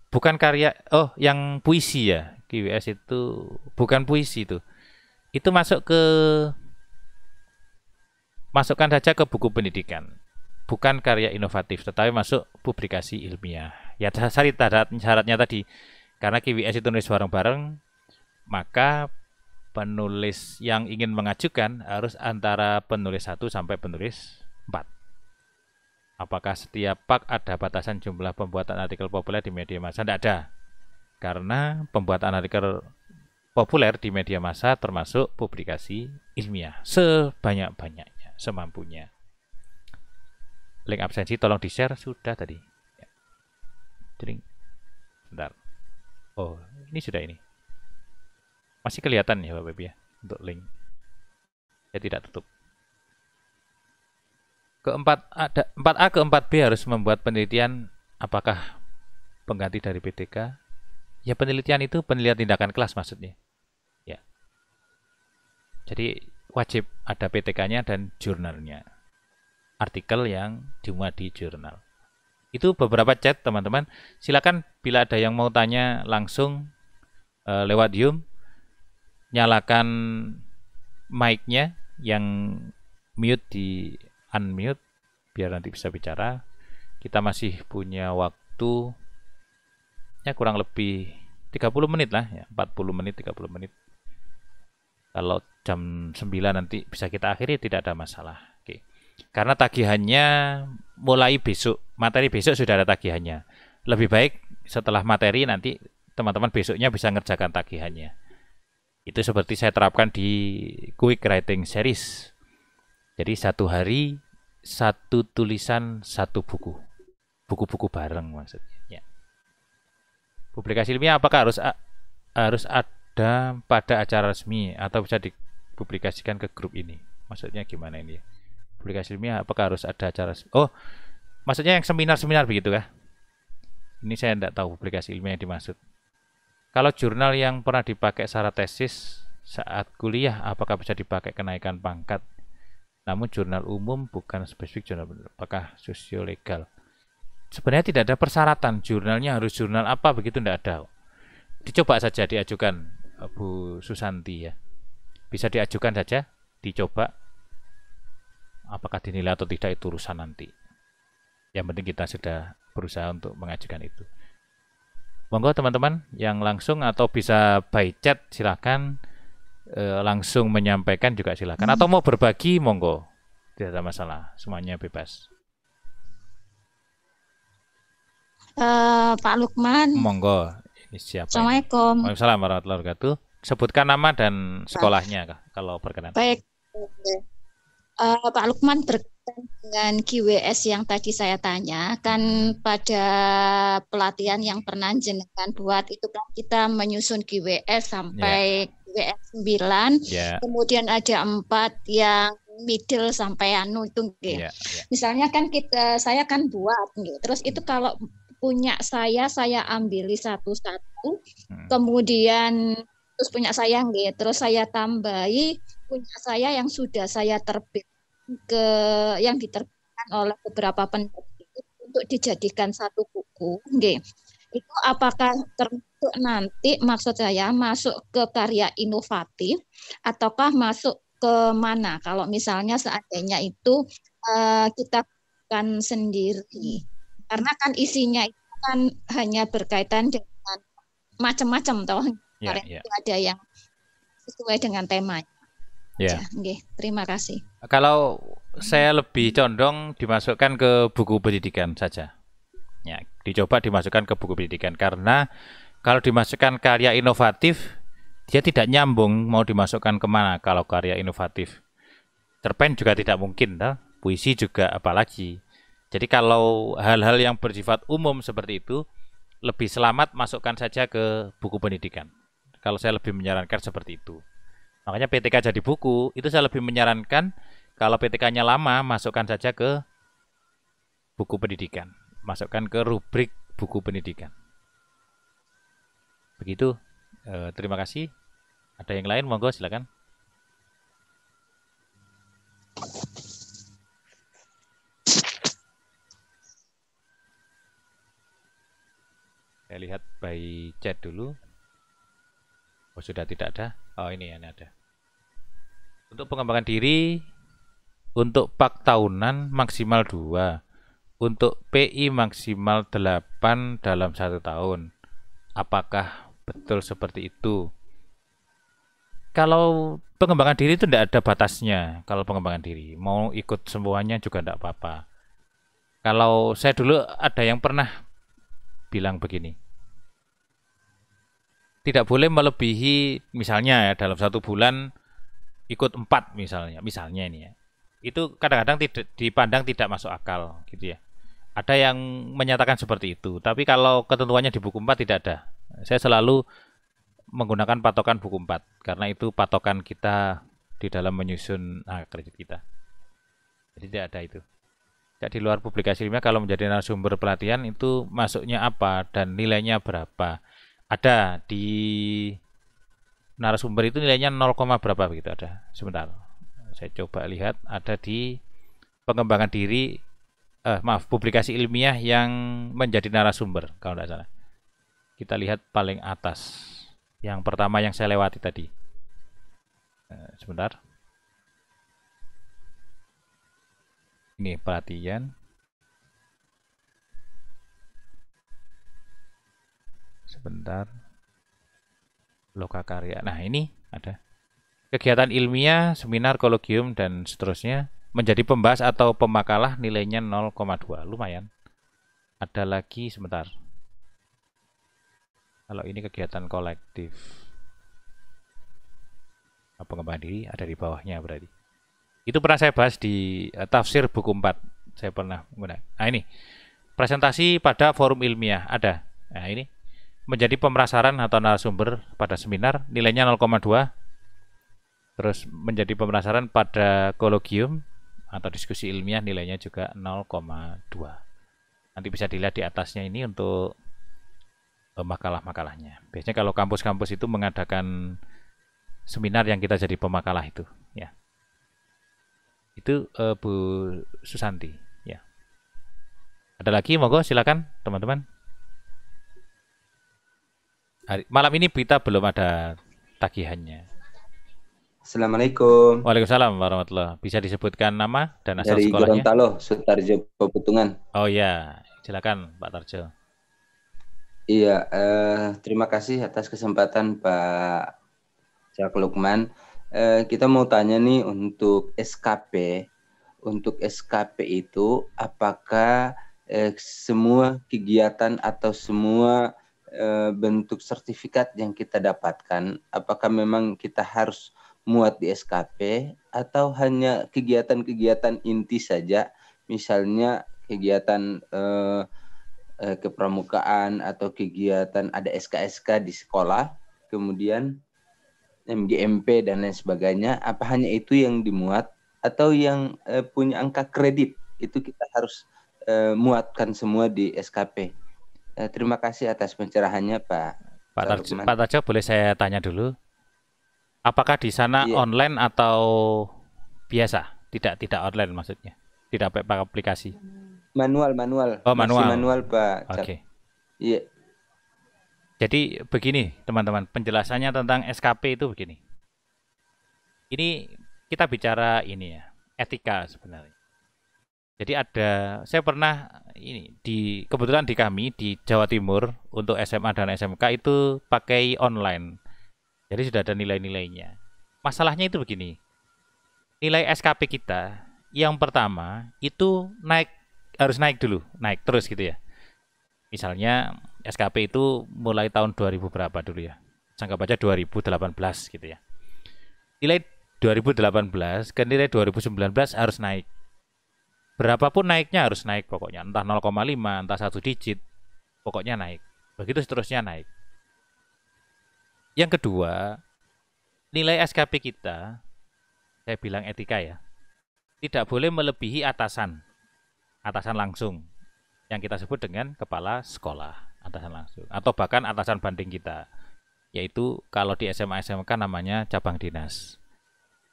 Bukan karya, yang puisi ya. KWS itu bukan puisi itu. Itu masukkan saja ke buku pendidikan. Bukan karya inovatif, tetapi masuk publikasi ilmiah. Ya syaratnya tadi. Karena KWS itu nulis bareng-bareng, maka penulis yang ingin mengajukan harus antara penulis 1 sampai penulis 4. Apakah setiap pak ada batasan jumlah pembuatan artikel populer di media massa? Tidak ada. Karena pembuatan artikel populer di media massa termasuk publikasi ilmiah. Sebanyak-banyaknya, semampunya. Link absensi tolong di-share, sudah tadi. Ya. Bentar. Oh, ini sudah ini. Masih kelihatan ya Bapak Ibu ya untuk link. Saya tidak tutup. Ada 4A ke 4B harus membuat penelitian apakah pengganti dari PTK? Ya penelitian itu penelitian tindakan kelas maksudnya. Ya. Jadi wajib ada PTK-nya dan jurnalnya. Artikel yang dimuat di jurnal. Itu beberapa chat teman-teman. Silakan bila ada yang mau tanya langsung lewat Zoom, nyalakan mic-nya, yang mute di unmute biar nanti bisa bicara. Kita masih punya waktu ya kurang lebih 30 menit lah ya, 40 menit 30 menit. Kalau jam 9 nanti bisa kita akhiri, tidak ada masalah. Oke. Karena tagihannya mulai besok, materi besok sudah ada tagihannya. Lebih baik setelah materi nanti teman-teman besoknya bisa ngerjakan tagihannya. Itu seperti saya terapkan di Quick Writing Series. Jadi 1 hari 1 tulisan 1 buku. Buku-buku bareng maksudnya. Ya. Publikasi ilmiah apakah harus ada pada acara resmi atau bisa dipublikasikan ke grup ini? Maksudnya gimana ini? Publikasi ilmiah apakah harus ada acara resmi? Oh, maksudnya yang seminar-seminar begitu kah? Ini saya tidak tahu publikasi ilmiah yang dimaksud. Kalau jurnal yang pernah dipakai syarat tesis saat kuliah, apakah bisa dipakai kenaikan pangkat? Namun jurnal umum bukan spesifik jurnal, apakah sosiolegal? Sebenarnya tidak ada persyaratan jurnalnya harus jurnal apa begitu, tidak ada. Dicoba saja diajukan Bu Susanti ya. Bisa diajukan saja, dicoba. Apakah dinilai atau tidak itu urusan nanti. Yang penting kita sudah berusaha untuk mengajukan itu. Monggo teman-teman yang langsung atau bisa by chat silakan langsung menyampaikan juga silakan. Atau mau berbagi, monggo. Tidak ada masalah, semuanya bebas. Pak Lukman, Monggo. Ini siapa ini? Assalamualaikum. Waalaikumsalam warahmatullahi wabarakatuh. Sebutkan nama dan sekolahnya kalau berkenan. Baik, Pak Lukman, berkaitan dengan GWS yang tadi saya tanya, kan pada pelatihan yang pernah jenengan buat itu kan kita menyusun GWS sampai GWS 9, Ya. kemudian ada 4 yang middle sampai itu nggih. Ya, ya. Misalnya kan saya kan buat nggih. Terus itu kalau punya saya ambili satu-satu, kemudian terus punya saya nggih, terus saya tambahi punya saya yang sudah saya terbit yang diterbitkan oleh beberapa penerbit untuk dijadikan satu buku nggih. Itu apakah termasuk nanti maksud saya masuk ke karya inovatif ataukah masuk ke mana kalau misalnya seandainya itu kita bukan sendiri, karena kan isinya itu kan hanya berkaitan dengan macam-macam toh. Itu ada yang sesuai dengan temanya. Ya. Oke, terima kasih. Kalau saya lebih condong dimasukkan ke buku pendidikan saja. Ya, dicoba dimasukkan ke buku pendidikan karena kalau dimasukkan karya inovatif dia tidak nyambung mau dimasukkan kemana kalau karya inovatif. Cerpen juga tidak mungkin, toh? Puisi juga apalagi. Jadi kalau hal-hal yang bersifat umum seperti itu, lebih selamat masukkan saja ke buku pendidikan. Kalau saya lebih menyarankan seperti itu. Makanya PTK jadi buku, itu saya lebih menyarankan kalau PTK-nya lama, masukkan saja ke buku pendidikan. Masukkan ke rubrik buku pendidikan. Begitu. Terima kasih. Ada yang lain, monggo silakan. Saya lihat by chat dulu. Oh, sudah tidak ada. Oh, ini ada. Untuk pengembangan diri, untuk PAK tahunan maksimal 2. Untuk PI maksimal 8 dalam 1 tahun. Apakah betul seperti itu? Kalau pengembangan diri itu tidak ada batasnya. Kalau pengembangan diri mau ikut semuanya juga tidak apa-apa. Kalau saya dulu ada yang pernah bilang begini, tidak boleh melebihi misalnya ya dalam 1 bulan ikut 4 misalnya ini ya. Itu kadang-kadang tidak dipandang tidak masuk akal gitu ya. Ada yang menyatakan seperti itu, tapi kalau ketentuannya di buku 4 tidak ada. Saya selalu menggunakan patokan buku 4 karena itu patokan kita di dalam menyusun kredit kita. Jadi tidak ada itu. Tidak di luar publikasi ilmiah kalau menjadi narasumber pelatihan itu masuknya apa dan nilainya berapa. Ada di narasumber itu nilainya 0, berapa begitu ada. Sebentar. Saya coba lihat ada di pengembangan diri publikasi ilmiah yang menjadi narasumber kalau tidak salah. Kita lihat paling atas. Yang pertama yang saya lewati tadi. Sebentar. Ini pelatihan. Sebentar. Lokakarya. Nah, ini ada. Kegiatan ilmiah, seminar, kologium, dan seterusnya. Menjadi pembahas atau pemakalah nilainya 0,2. Lumayan. Ada lagi sebentar. Kalau ini kegiatan kolektif. Pengembangan diri ada di bawahnya berarti. Itu pernah saya bahas di tafsir buku 4. Saya pernah menggunakan. Nah, ini. Presentasi pada forum ilmiah ada. Nah, ini. Menjadi pemerasaran atau narasumber pada seminar nilainya 0,2. Terus menjadi pemerasaran pada kologium atau diskusi ilmiah nilainya juga 0,2. Nanti bisa dilihat di atasnya ini untuk makalah-makalahnya. Biasanya kalau kampus-kampus itu mengadakan seminar yang kita jadi pemakalah itu, ya. Itu Bu Susanti, ya. Ada lagi, monggo silakan teman-teman. Malam ini berita belum ada tagihannya. Assalamualaikum. Waalaikumsalam warahmatullahi. Bisa disebutkan nama dan asal Dari sekolahnya? Gorontalo, Sutarjo Peputungan. Oh ya, silakan Pak Tarjo. Iya, terima kasih atas kesempatan Pak Cak Lukman. Kita mau tanya nih untuk SKP. Untuk SKP itu apakah semua kegiatan atau semua bentuk sertifikat yang kita dapatkan, apakah memang kita harus muat di SKP atau hanya kegiatan-kegiatan inti saja, misalnya kegiatan kepramukaan atau kegiatan ada SK-SK di sekolah, kemudian MGMP dan lain sebagainya, apa hanya itu yang dimuat atau yang punya angka kredit itu kita harus muatkan semua di SKP. Terima kasih atas pencerahannya Pak Tarjo, boleh saya tanya dulu? Apakah di sana Iya. online atau biasa? Tidak online maksudnya. Tidak pakai aplikasi. Manual. Oh, Masih manual. manual Pak. Oke. Iya. Jadi begini teman-teman, penjelasannya tentang SKP itu begini. Ini kita bicara ini ya, etika sebenarnya. Jadi saya pernah kebetulan di kami di Jawa Timur untuk SMA dan SMK itu pakai online. Jadi sudah ada nilai-nilainya. Masalahnya itu begini. Nilai SKP kita yang pertama itu harus naik dulu, naik terus gitu ya. Misalnya SKP itu mulai tahun 2000 berapa dulu ya? Anggap aja 2018 gitu ya. Nilai 2018 ke nilai 2019 harus naik. Berapapun naiknya harus naik pokoknya. Entah 0,5, entah 1 digit. Pokoknya naik. Begitu seterusnya naik. Yang kedua, nilai SKP kita, saya bilang etika ya, tidak boleh melebihi atasan langsung. Yang kita sebut dengan kepala sekolah, atasan langsung. Atau bahkan atasan banding kita. Yaitu kalau di SMA SMK namanya cabang dinas.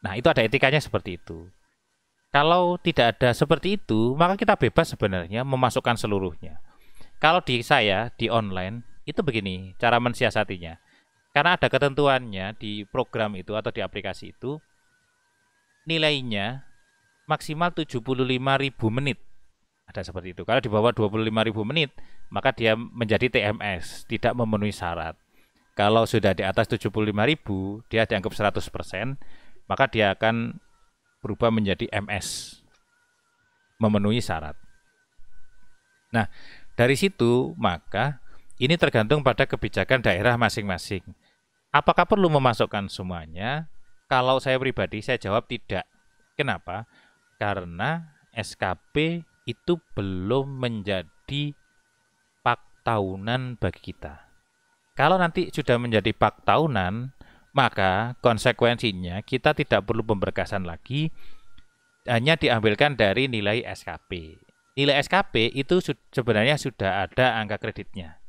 Nah, itu ada etikanya seperti itu. Kalau tidak ada seperti itu, maka kita bebas sebenarnya memasukkan seluruhnya. Kalau di saya, di online, itu begini cara mensiasatinya. Karena ada ketentuannya di program itu atau di aplikasi itu, nilainya maksimal 75.000 menit. Ada seperti itu. Kalau di bawah 25.000 menit, maka dia menjadi TMS, tidak memenuhi syarat. Kalau sudah di atas 75.000, dia dianggap 100%, maka dia akan berubah menjadi MS, memenuhi syarat. Nah, dari situ maka ini tergantung pada kebijakan daerah masing-masing. Apakah perlu memasukkan semuanya? Kalau saya pribadi, saya jawab tidak. Kenapa? Karena SKP itu belum menjadi pak tahunan bagi kita. Kalau nanti sudah menjadi pak tahunan, maka konsekuensinya kita tidak perlu pemberkasan lagi, hanya diambilkan dari nilai SKP. Nilai SKP itu sebenarnya sudah ada angka kreditnya.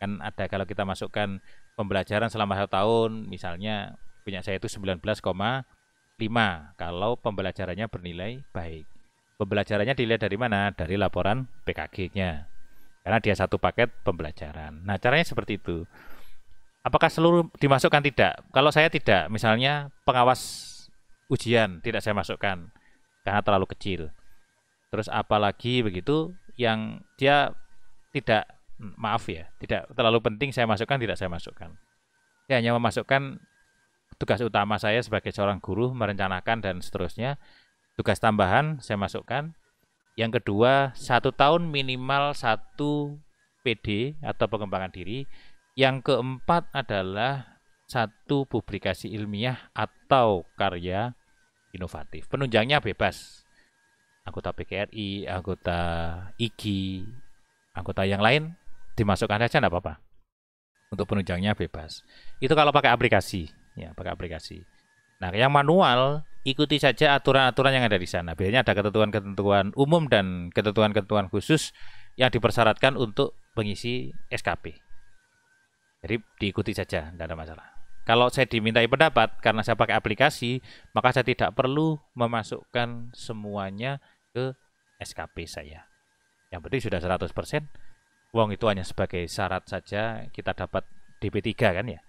Kan ada kalau kita masukkan pembelajaran selama 1 tahun, misalnya punya saya itu 19,5 kalau pembelajarannya bernilai baik. Pembelajarannya dilihat dari mana? Dari laporan PKG-nya. Karena dia satu paket pembelajaran. Nah, caranya seperti itu. Apakah seluruh dimasukkan? Tidak. Kalau saya tidak, misalnya pengawas ujian tidak saya masukkan karena terlalu kecil. Terus apalagi begitu yang dia tidak, maaf ya, tidak terlalu penting saya masukkan, tidak saya masukkan. Saya hanya memasukkan tugas utama saya sebagai seorang guru, merencanakan dan seterusnya. Tugas tambahan saya masukkan. Yang kedua, 1 tahun minimal 1 PD atau pengembangan diri. Yang keempat adalah 1 publikasi ilmiah atau karya inovatif. Penunjangnya bebas. Anggota PKRI, anggota IGI, anggota yang lain dimasukkan saja tidak apa-apa. Untuk penunjangnya bebas. Itu kalau pakai aplikasi, ya pakai aplikasi. Nah, yang manual ikuti saja aturan-aturan yang ada di sana. Biasanya ada ketentuan-ketentuan umum dan ketentuan-ketentuan khusus yang dipersyaratkan untuk mengisi SKP. Jadi diikuti saja, tidak ada masalah. Kalau saya dimintai pendapat, karena saya pakai aplikasi, maka saya tidak perlu memasukkan semuanya ke SKP saya. Yang penting sudah 100%, uang itu hanya sebagai syarat saja kita dapat DP3 kan ya.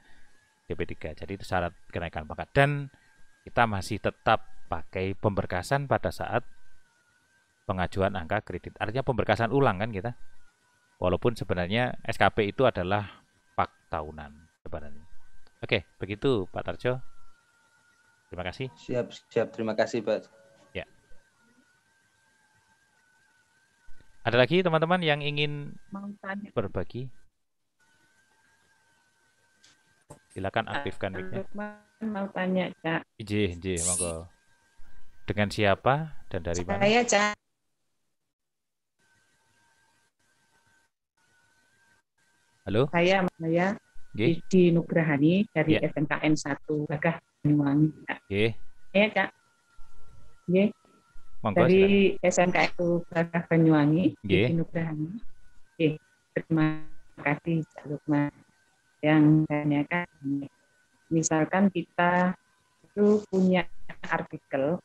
DP3, jadi itu syarat kenaikan pangkat. Dan kita masih tetap pakai pemberkasan pada saat pengajuan angka kredit. Artinya pemberkasan ulang kan kita. Walaupun sebenarnya SKP itu adalah pak tahunan sebenarnya. Oke, begitu Pak Tarjo. Terima kasih. Siap. Terima kasih, Pak. Ya. Ada lagi teman-teman yang ingin Mau tanya. berbagi? Silakan aktifkan mic-nya. Lukman mau tanya, Cak. Ije, monggo. Dengan siapa dan dari mana? Saya, Cak. Halo? Saya Nggih. Didi Nugrahani dari Ya. SMKN 1 Gagah Banyuwangi, Cak. Nggih, Ya, Cak. Nggih, monggo. silakan. dari SMKN 1 Gagah Banyuwangi, Nggih. Didi Nugrahani. Nggih, terima kasih, Cak Lukman. Yang tanyakan, misalkan kita itu punya artikel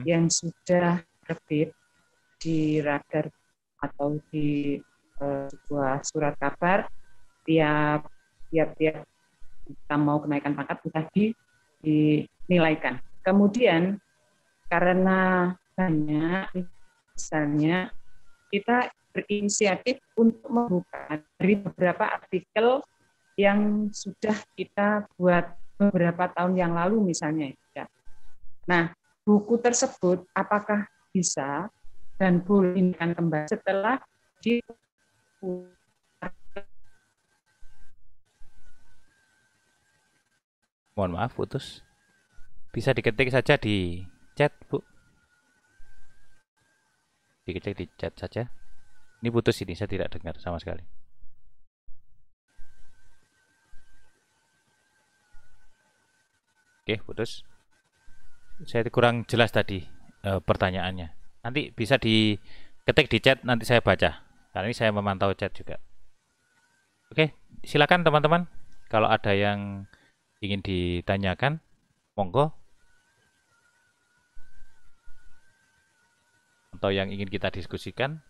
yang sudah terbit di radar atau di sebuah surat kabar, tiap kita mau kenaikan pangkat sudah dinilaikan. Kemudian karena banyak, misalnya kita berinisiatif untuk membuka dari beberapa artikel yang sudah kita buat beberapa tahun yang lalu misalnya. Nah, buku tersebut apakah bisa dan boleh dinaikkan kembali setelah di Mohon maaf, putus. Bisa diketik saja di chat, Bu. Diketik di chat saja. Ini putus ini, saya tidak dengar sama sekali. Oke, putus. Saya kurang jelas tadi pertanyaannya. Nanti bisa diketik di chat, nanti saya baca. Karena ini saya memantau chat juga. Oke, silakan teman-teman. Kalau ada yang ingin ditanyakan, monggo. Atau yang ingin kita diskusikan.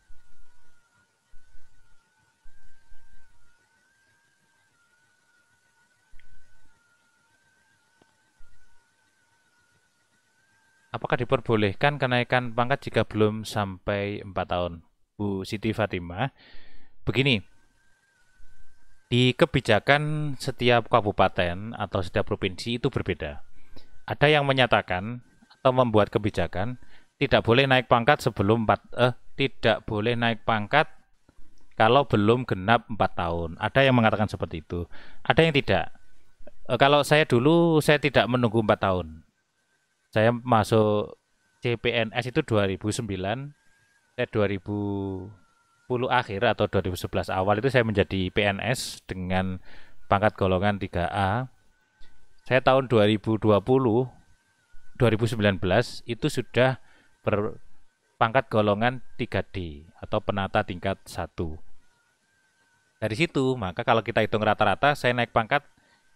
Apakah diperbolehkan kenaikan pangkat jika belum sampai 4 tahun? Bu Siti Fatimah, begini, di kebijakan setiap kabupaten atau setiap provinsi itu berbeda. Ada yang menyatakan atau membuat kebijakan tidak boleh naik pangkat sebelum tidak boleh naik pangkat kalau belum genap 4 tahun. Ada yang mengatakan seperti itu. Ada yang tidak. Kalau saya dulu, saya tidak menunggu 4 tahun. Saya masuk CPNS itu 2009, saya 2010 akhir atau 2011 awal itu saya menjadi PNS dengan pangkat golongan 3A. Saya tahun 2019 itu sudah berpangkat golongan 3D atau penata tingkat 1. Dari situ, maka kalau kita hitung rata-rata, saya naik pangkat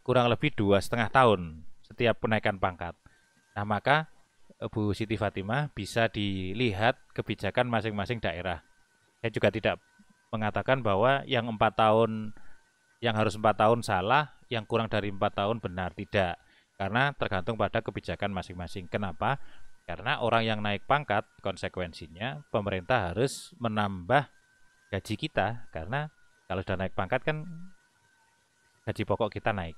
kurang lebih 2,5 tahun setiap kenaikan pangkat. Nah, maka Bu Siti Fatimah bisa dilihat kebijakan masing-masing daerah. Saya juga tidak mengatakan bahwa yang 4 tahun, yang harus 4 tahun salah, yang kurang dari 4 tahun benar. Tidak. Karena tergantung pada kebijakan masing-masing. Kenapa? Karena orang yang naik pangkat, konsekuensinya pemerintah harus menambah gaji kita. Karena kalau sudah naik pangkat kan gaji pokok kita naik.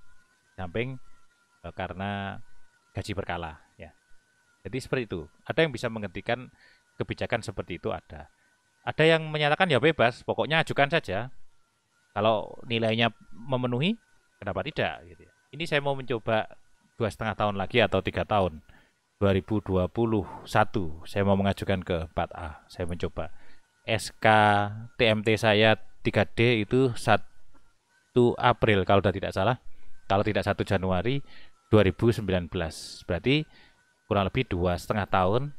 Samping karena gaji berkala, ya. Jadi seperti itu. Ada yang bisa menghentikan kebijakan seperti itu, ada. Ada yang menyatakan ya bebas, pokoknya ajukan saja. Kalau nilainya memenuhi, kenapa tidak? Gitu ya. Ini saya mau mencoba 2,5 tahun lagi atau 3 tahun. 2021 saya mau mengajukan ke 4A. Saya mencoba. SK TMT saya 3D itu 1 April kalau tidak salah. Kalau tidak 1 Januari 2019, berarti kurang lebih 2,5 tahun,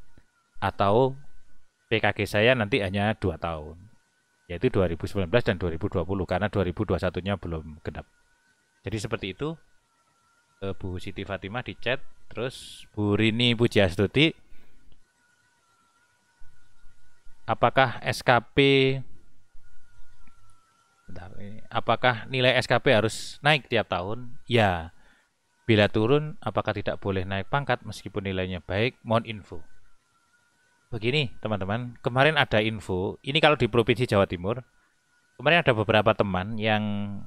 atau PKG saya nanti hanya 2 tahun, yaitu 2019 dan 2020, karena 2021-nya belum genap. Jadi seperti itu, Bu Siti Fatimah di chat. Terus Bu Rini Pujiastuti, apakah nilai SKP harus naik tiap tahun? Ya. Bila turun, apakah tidak boleh naik pangkat meskipun nilainya baik? Mohon info. Begini, teman-teman, kemarin ada info, ini kalau di Provinsi Jawa Timur, kemarin ada beberapa teman yang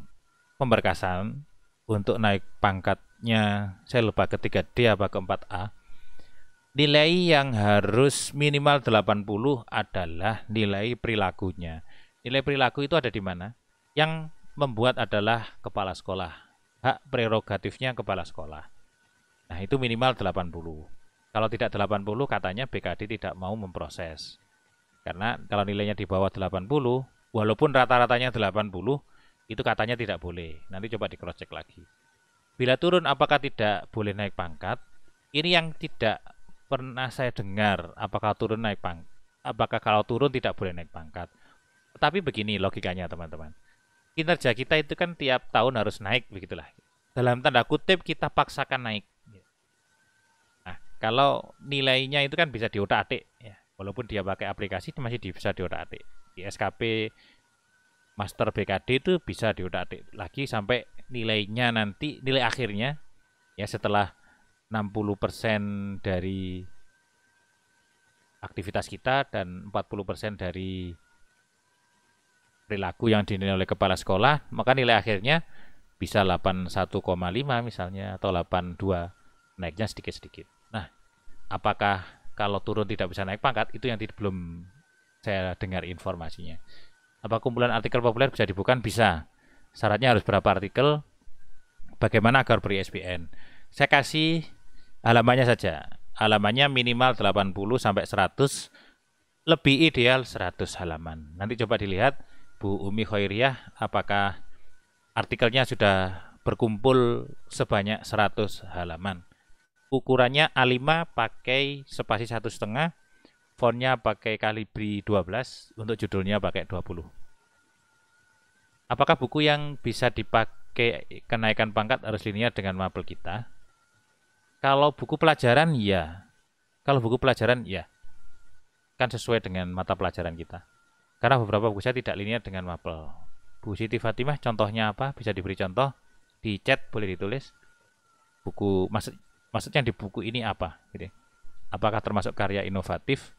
pemberkasan untuk naik pangkat 4-nya, saya lupa ketiga D apa keempat A. Nilai yang harus minimal 80 adalah nilai perilakunya. Nilai perilaku itu ada di mana? Yang membuat adalah kepala sekolah. Hak prerogatifnya kepala sekolah. Nah, itu minimal 80. Kalau tidak 80 katanya BKD tidak mau memproses. Karena kalau nilainya di bawah 80, walaupun rata-ratanya 80, itu katanya tidak boleh. Nanti coba di cross check lagi. Bila turun apakah tidak boleh naik pangkat? Ini yang tidak pernah saya dengar. Apakah turun naik pangkat? Apakah kalau turun tidak boleh naik pangkat? Tapi begini logikanya teman-teman. Kinerja kita itu kan tiap tahun harus naik begitulah. Dalam tanda kutip kita paksakan naik. Nah, kalau nilainya itu kan bisa diotak-atik ya. Walaupun dia pakai aplikasi masih bisa diotak-atik. Di SKP Master BKD itu bisa diotak-atik lagi sampai nilainya nanti, nilai akhirnya ya setelah 60% dari aktivitas kita dan 40% dari perilaku yang dinilai oleh kepala sekolah, maka nilai akhirnya bisa 81,5 misalnya atau 82, naiknya sedikit-sedikit. Nah, apakah kalau turun tidak bisa naik pangkat? Itu yang belum saya dengar informasinya. Apa kumpulan artikel populer bisa dibuka? Bisa. Syaratnya harus berapa artikel? Bagaimana agar beri-ISBN? Saya kasih halamannya saja. Halamannya minimal 80 sampai 100, lebih ideal 100 halaman. Nanti coba dilihat Bu Umi Khairiyah apakah artikelnya sudah berkumpul sebanyak 100 halaman. Ukurannya A5 pakai spasi 1,5, fontnya pakai Calibri 12, untuk judulnya pakai 20. Apakah buku yang bisa dipakai kenaikan pangkat harus linear dengan mapel kita? Kalau buku pelajaran ya. Kalau buku pelajaran ya. Kan sesuai dengan mata pelajaran kita. Karena beberapa buku saya tidak linear dengan mapel. Bu Siti Fatimah contohnya apa? Bisa diberi contoh di chat, boleh ditulis. Buku maksudnya di buku ini apa gitu. Apakah termasuk karya inovatif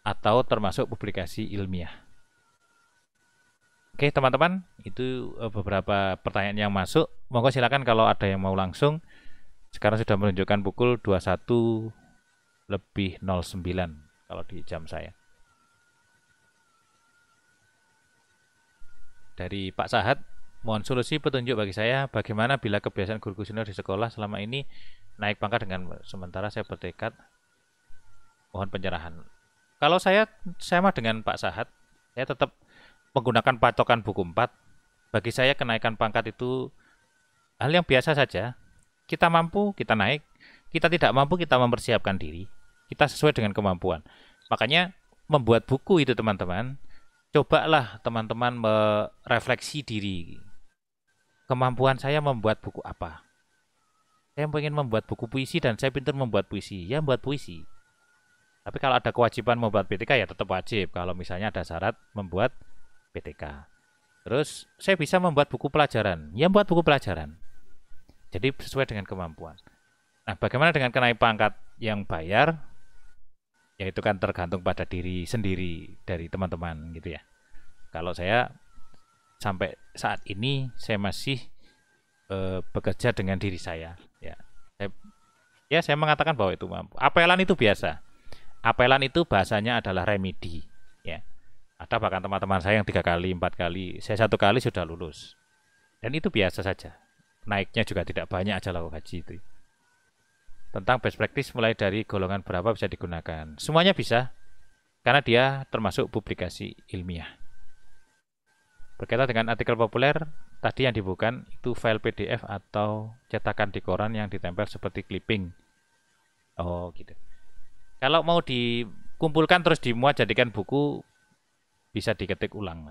atau termasuk publikasi ilmiah? Oke, teman-teman, itu beberapa pertanyaan yang masuk. Monggo silakan kalau ada yang mau langsung. Sekarang sudah menunjukkan pukul 21:09 kalau di jam saya. Dari Pak Sahat, mohon solusi petunjuk bagi saya bagaimana bila kebiasaan guru senior di sekolah selama ini naik pangkat dengan sementara saya bertekad mohon pencerahan. Kalau saya sama dengan Pak Sahat, saya tetap menggunakan patokan buku 4. Bagi saya kenaikan pangkat itu hal yang biasa saja. Kita mampu, kita naik. Kita tidak mampu, kita mempersiapkan diri. Kita sesuai dengan kemampuan. Makanya membuat buku itu teman-teman, cobalah teman-teman merefleksi diri. Kemampuan saya membuat buku apa? Saya ingin membuat buku puisi dan saya pintar membuat puisi. Ya, membuat puisi. Tapi kalau ada kewajiban membuat PTK ya tetap wajib. Kalau misalnya ada syarat membuat PTK. Terus saya bisa membuat buku pelajaran. Ya, membuat buku pelajaran. Jadi sesuai dengan kemampuan. Nah, bagaimana dengan kenaikan pangkat yang bayar? Ya itu kan tergantung pada diri sendiri dari teman-teman gitu ya. Kalau saya sampai saat ini saya masih bekerja dengan diri saya. Ya, saya mengatakan bahwa itu mampu. Apelan itu biasa. Apelan itu bahasanya adalah remedi. Ya, ada bahkan teman-teman saya yang 3 kali, 4 kali, saya 1 kali sudah lulus. Dan itu biasa saja. Naiknya juga tidak banyak aja lah gaji itu. Tentang best practice mulai dari golongan berapa bisa digunakan. Semuanya bisa, karena dia termasuk publikasi ilmiah. Berkaitan dengan artikel populer, tadi yang dibuka itu file PDF atau cetakan di koran yang ditempel seperti clipping. Oh gitu. Kalau mau dikumpulkan terus dimuat jadikan buku, bisa diketik ulang.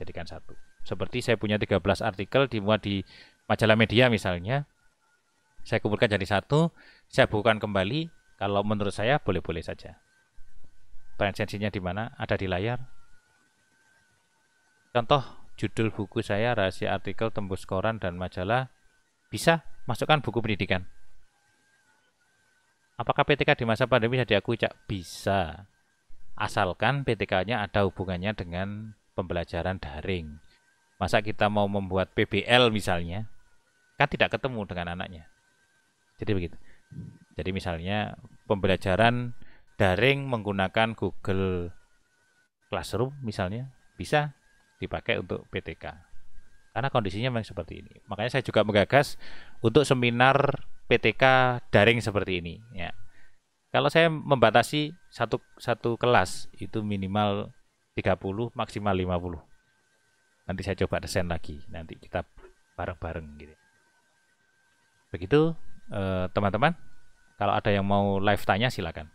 Jadikan satu. Seperti saya punya 13 artikel dimuat di majalah media misalnya. Saya kumpulkan jadi satu, saya bukukan kembali. Kalau menurut saya boleh-boleh saja. Presensinya di mana? Ada di layar. Contoh judul buku saya rahasia artikel tembus koran dan majalah. Bisa masukkan buku pendidikan. Apakah PTK di masa pandemi bisa diakui, Cak? Bisa. Asalkan PTK-nya ada hubungannya dengan pembelajaran daring. Masa kita mau membuat PBL misalnya, kan tidak ketemu dengan anaknya. Jadi begitu. Jadi misalnya pembelajaran daring menggunakan Google Classroom misalnya bisa dipakai untuk PTK. Karena kondisinya memang seperti ini. Makanya saya juga menggagas untuk seminar PTK daring seperti ini. Ya. Kalau saya membatasi satu kelas itu minimal 30, maksimal 50. Nanti saya coba desain lagi. Nanti kita bareng-bareng gitu. Begitu teman-teman. Kalau ada yang mau live tanya silakan.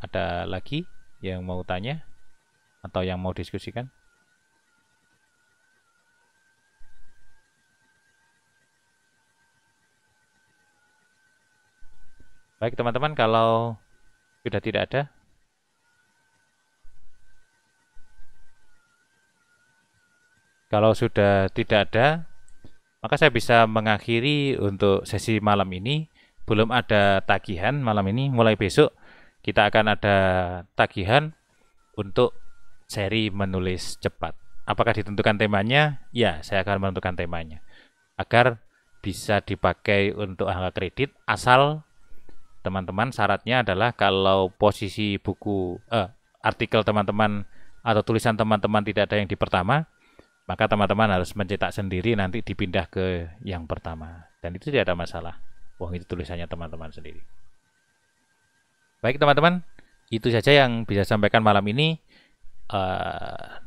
Ada lagi yang mau tanya atau yang mau diskusikan? Baik teman-teman, kalau sudah tidak ada, maka saya bisa mengakhiri untuk sesi malam ini. Belum ada tagihan malam ini, mulai besok kita akan ada tagihan untuk seri menulis cepat. Apakah ditentukan temanya? Ya, saya akan menentukan temanya. Agar bisa dipakai untuk angka kredit, asal teman-teman syaratnya adalah kalau posisi buku, artikel teman-teman atau tulisan teman-teman tidak ada yang di pertama, maka teman-teman harus mencetak sendiri, nanti dipindah ke yang pertama. Dan itu tidak ada masalah. Wah, itu tulisannya teman-teman sendiri. Baik teman-teman, itu saja yang bisa sampaikan malam ini.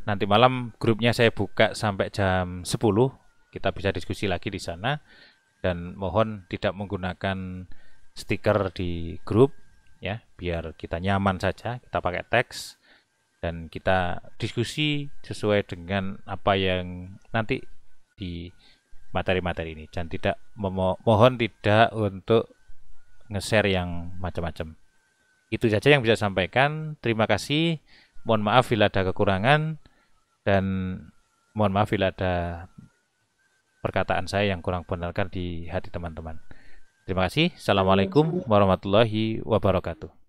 Nanti malam grupnya saya buka sampai jam 10. Kita bisa diskusi lagi di sana. Dan mohon tidak menggunakan stiker di grup, ya, biar kita nyaman saja. Kita pakai teks dan kita diskusi sesuai dengan apa yang nanti di materi-materi ini. Dan tidak mohon tidak untuk nge-share yang macam-macam. Itu saja yang bisa sampaikan. Terima kasih. Mohon maaf bila ada kekurangan dan mohon maaf bila ada perkataan saya yang kurang benarkan di hati teman-teman. Terima kasih. Assalamualaikum warahmatullahi wabarakatuh.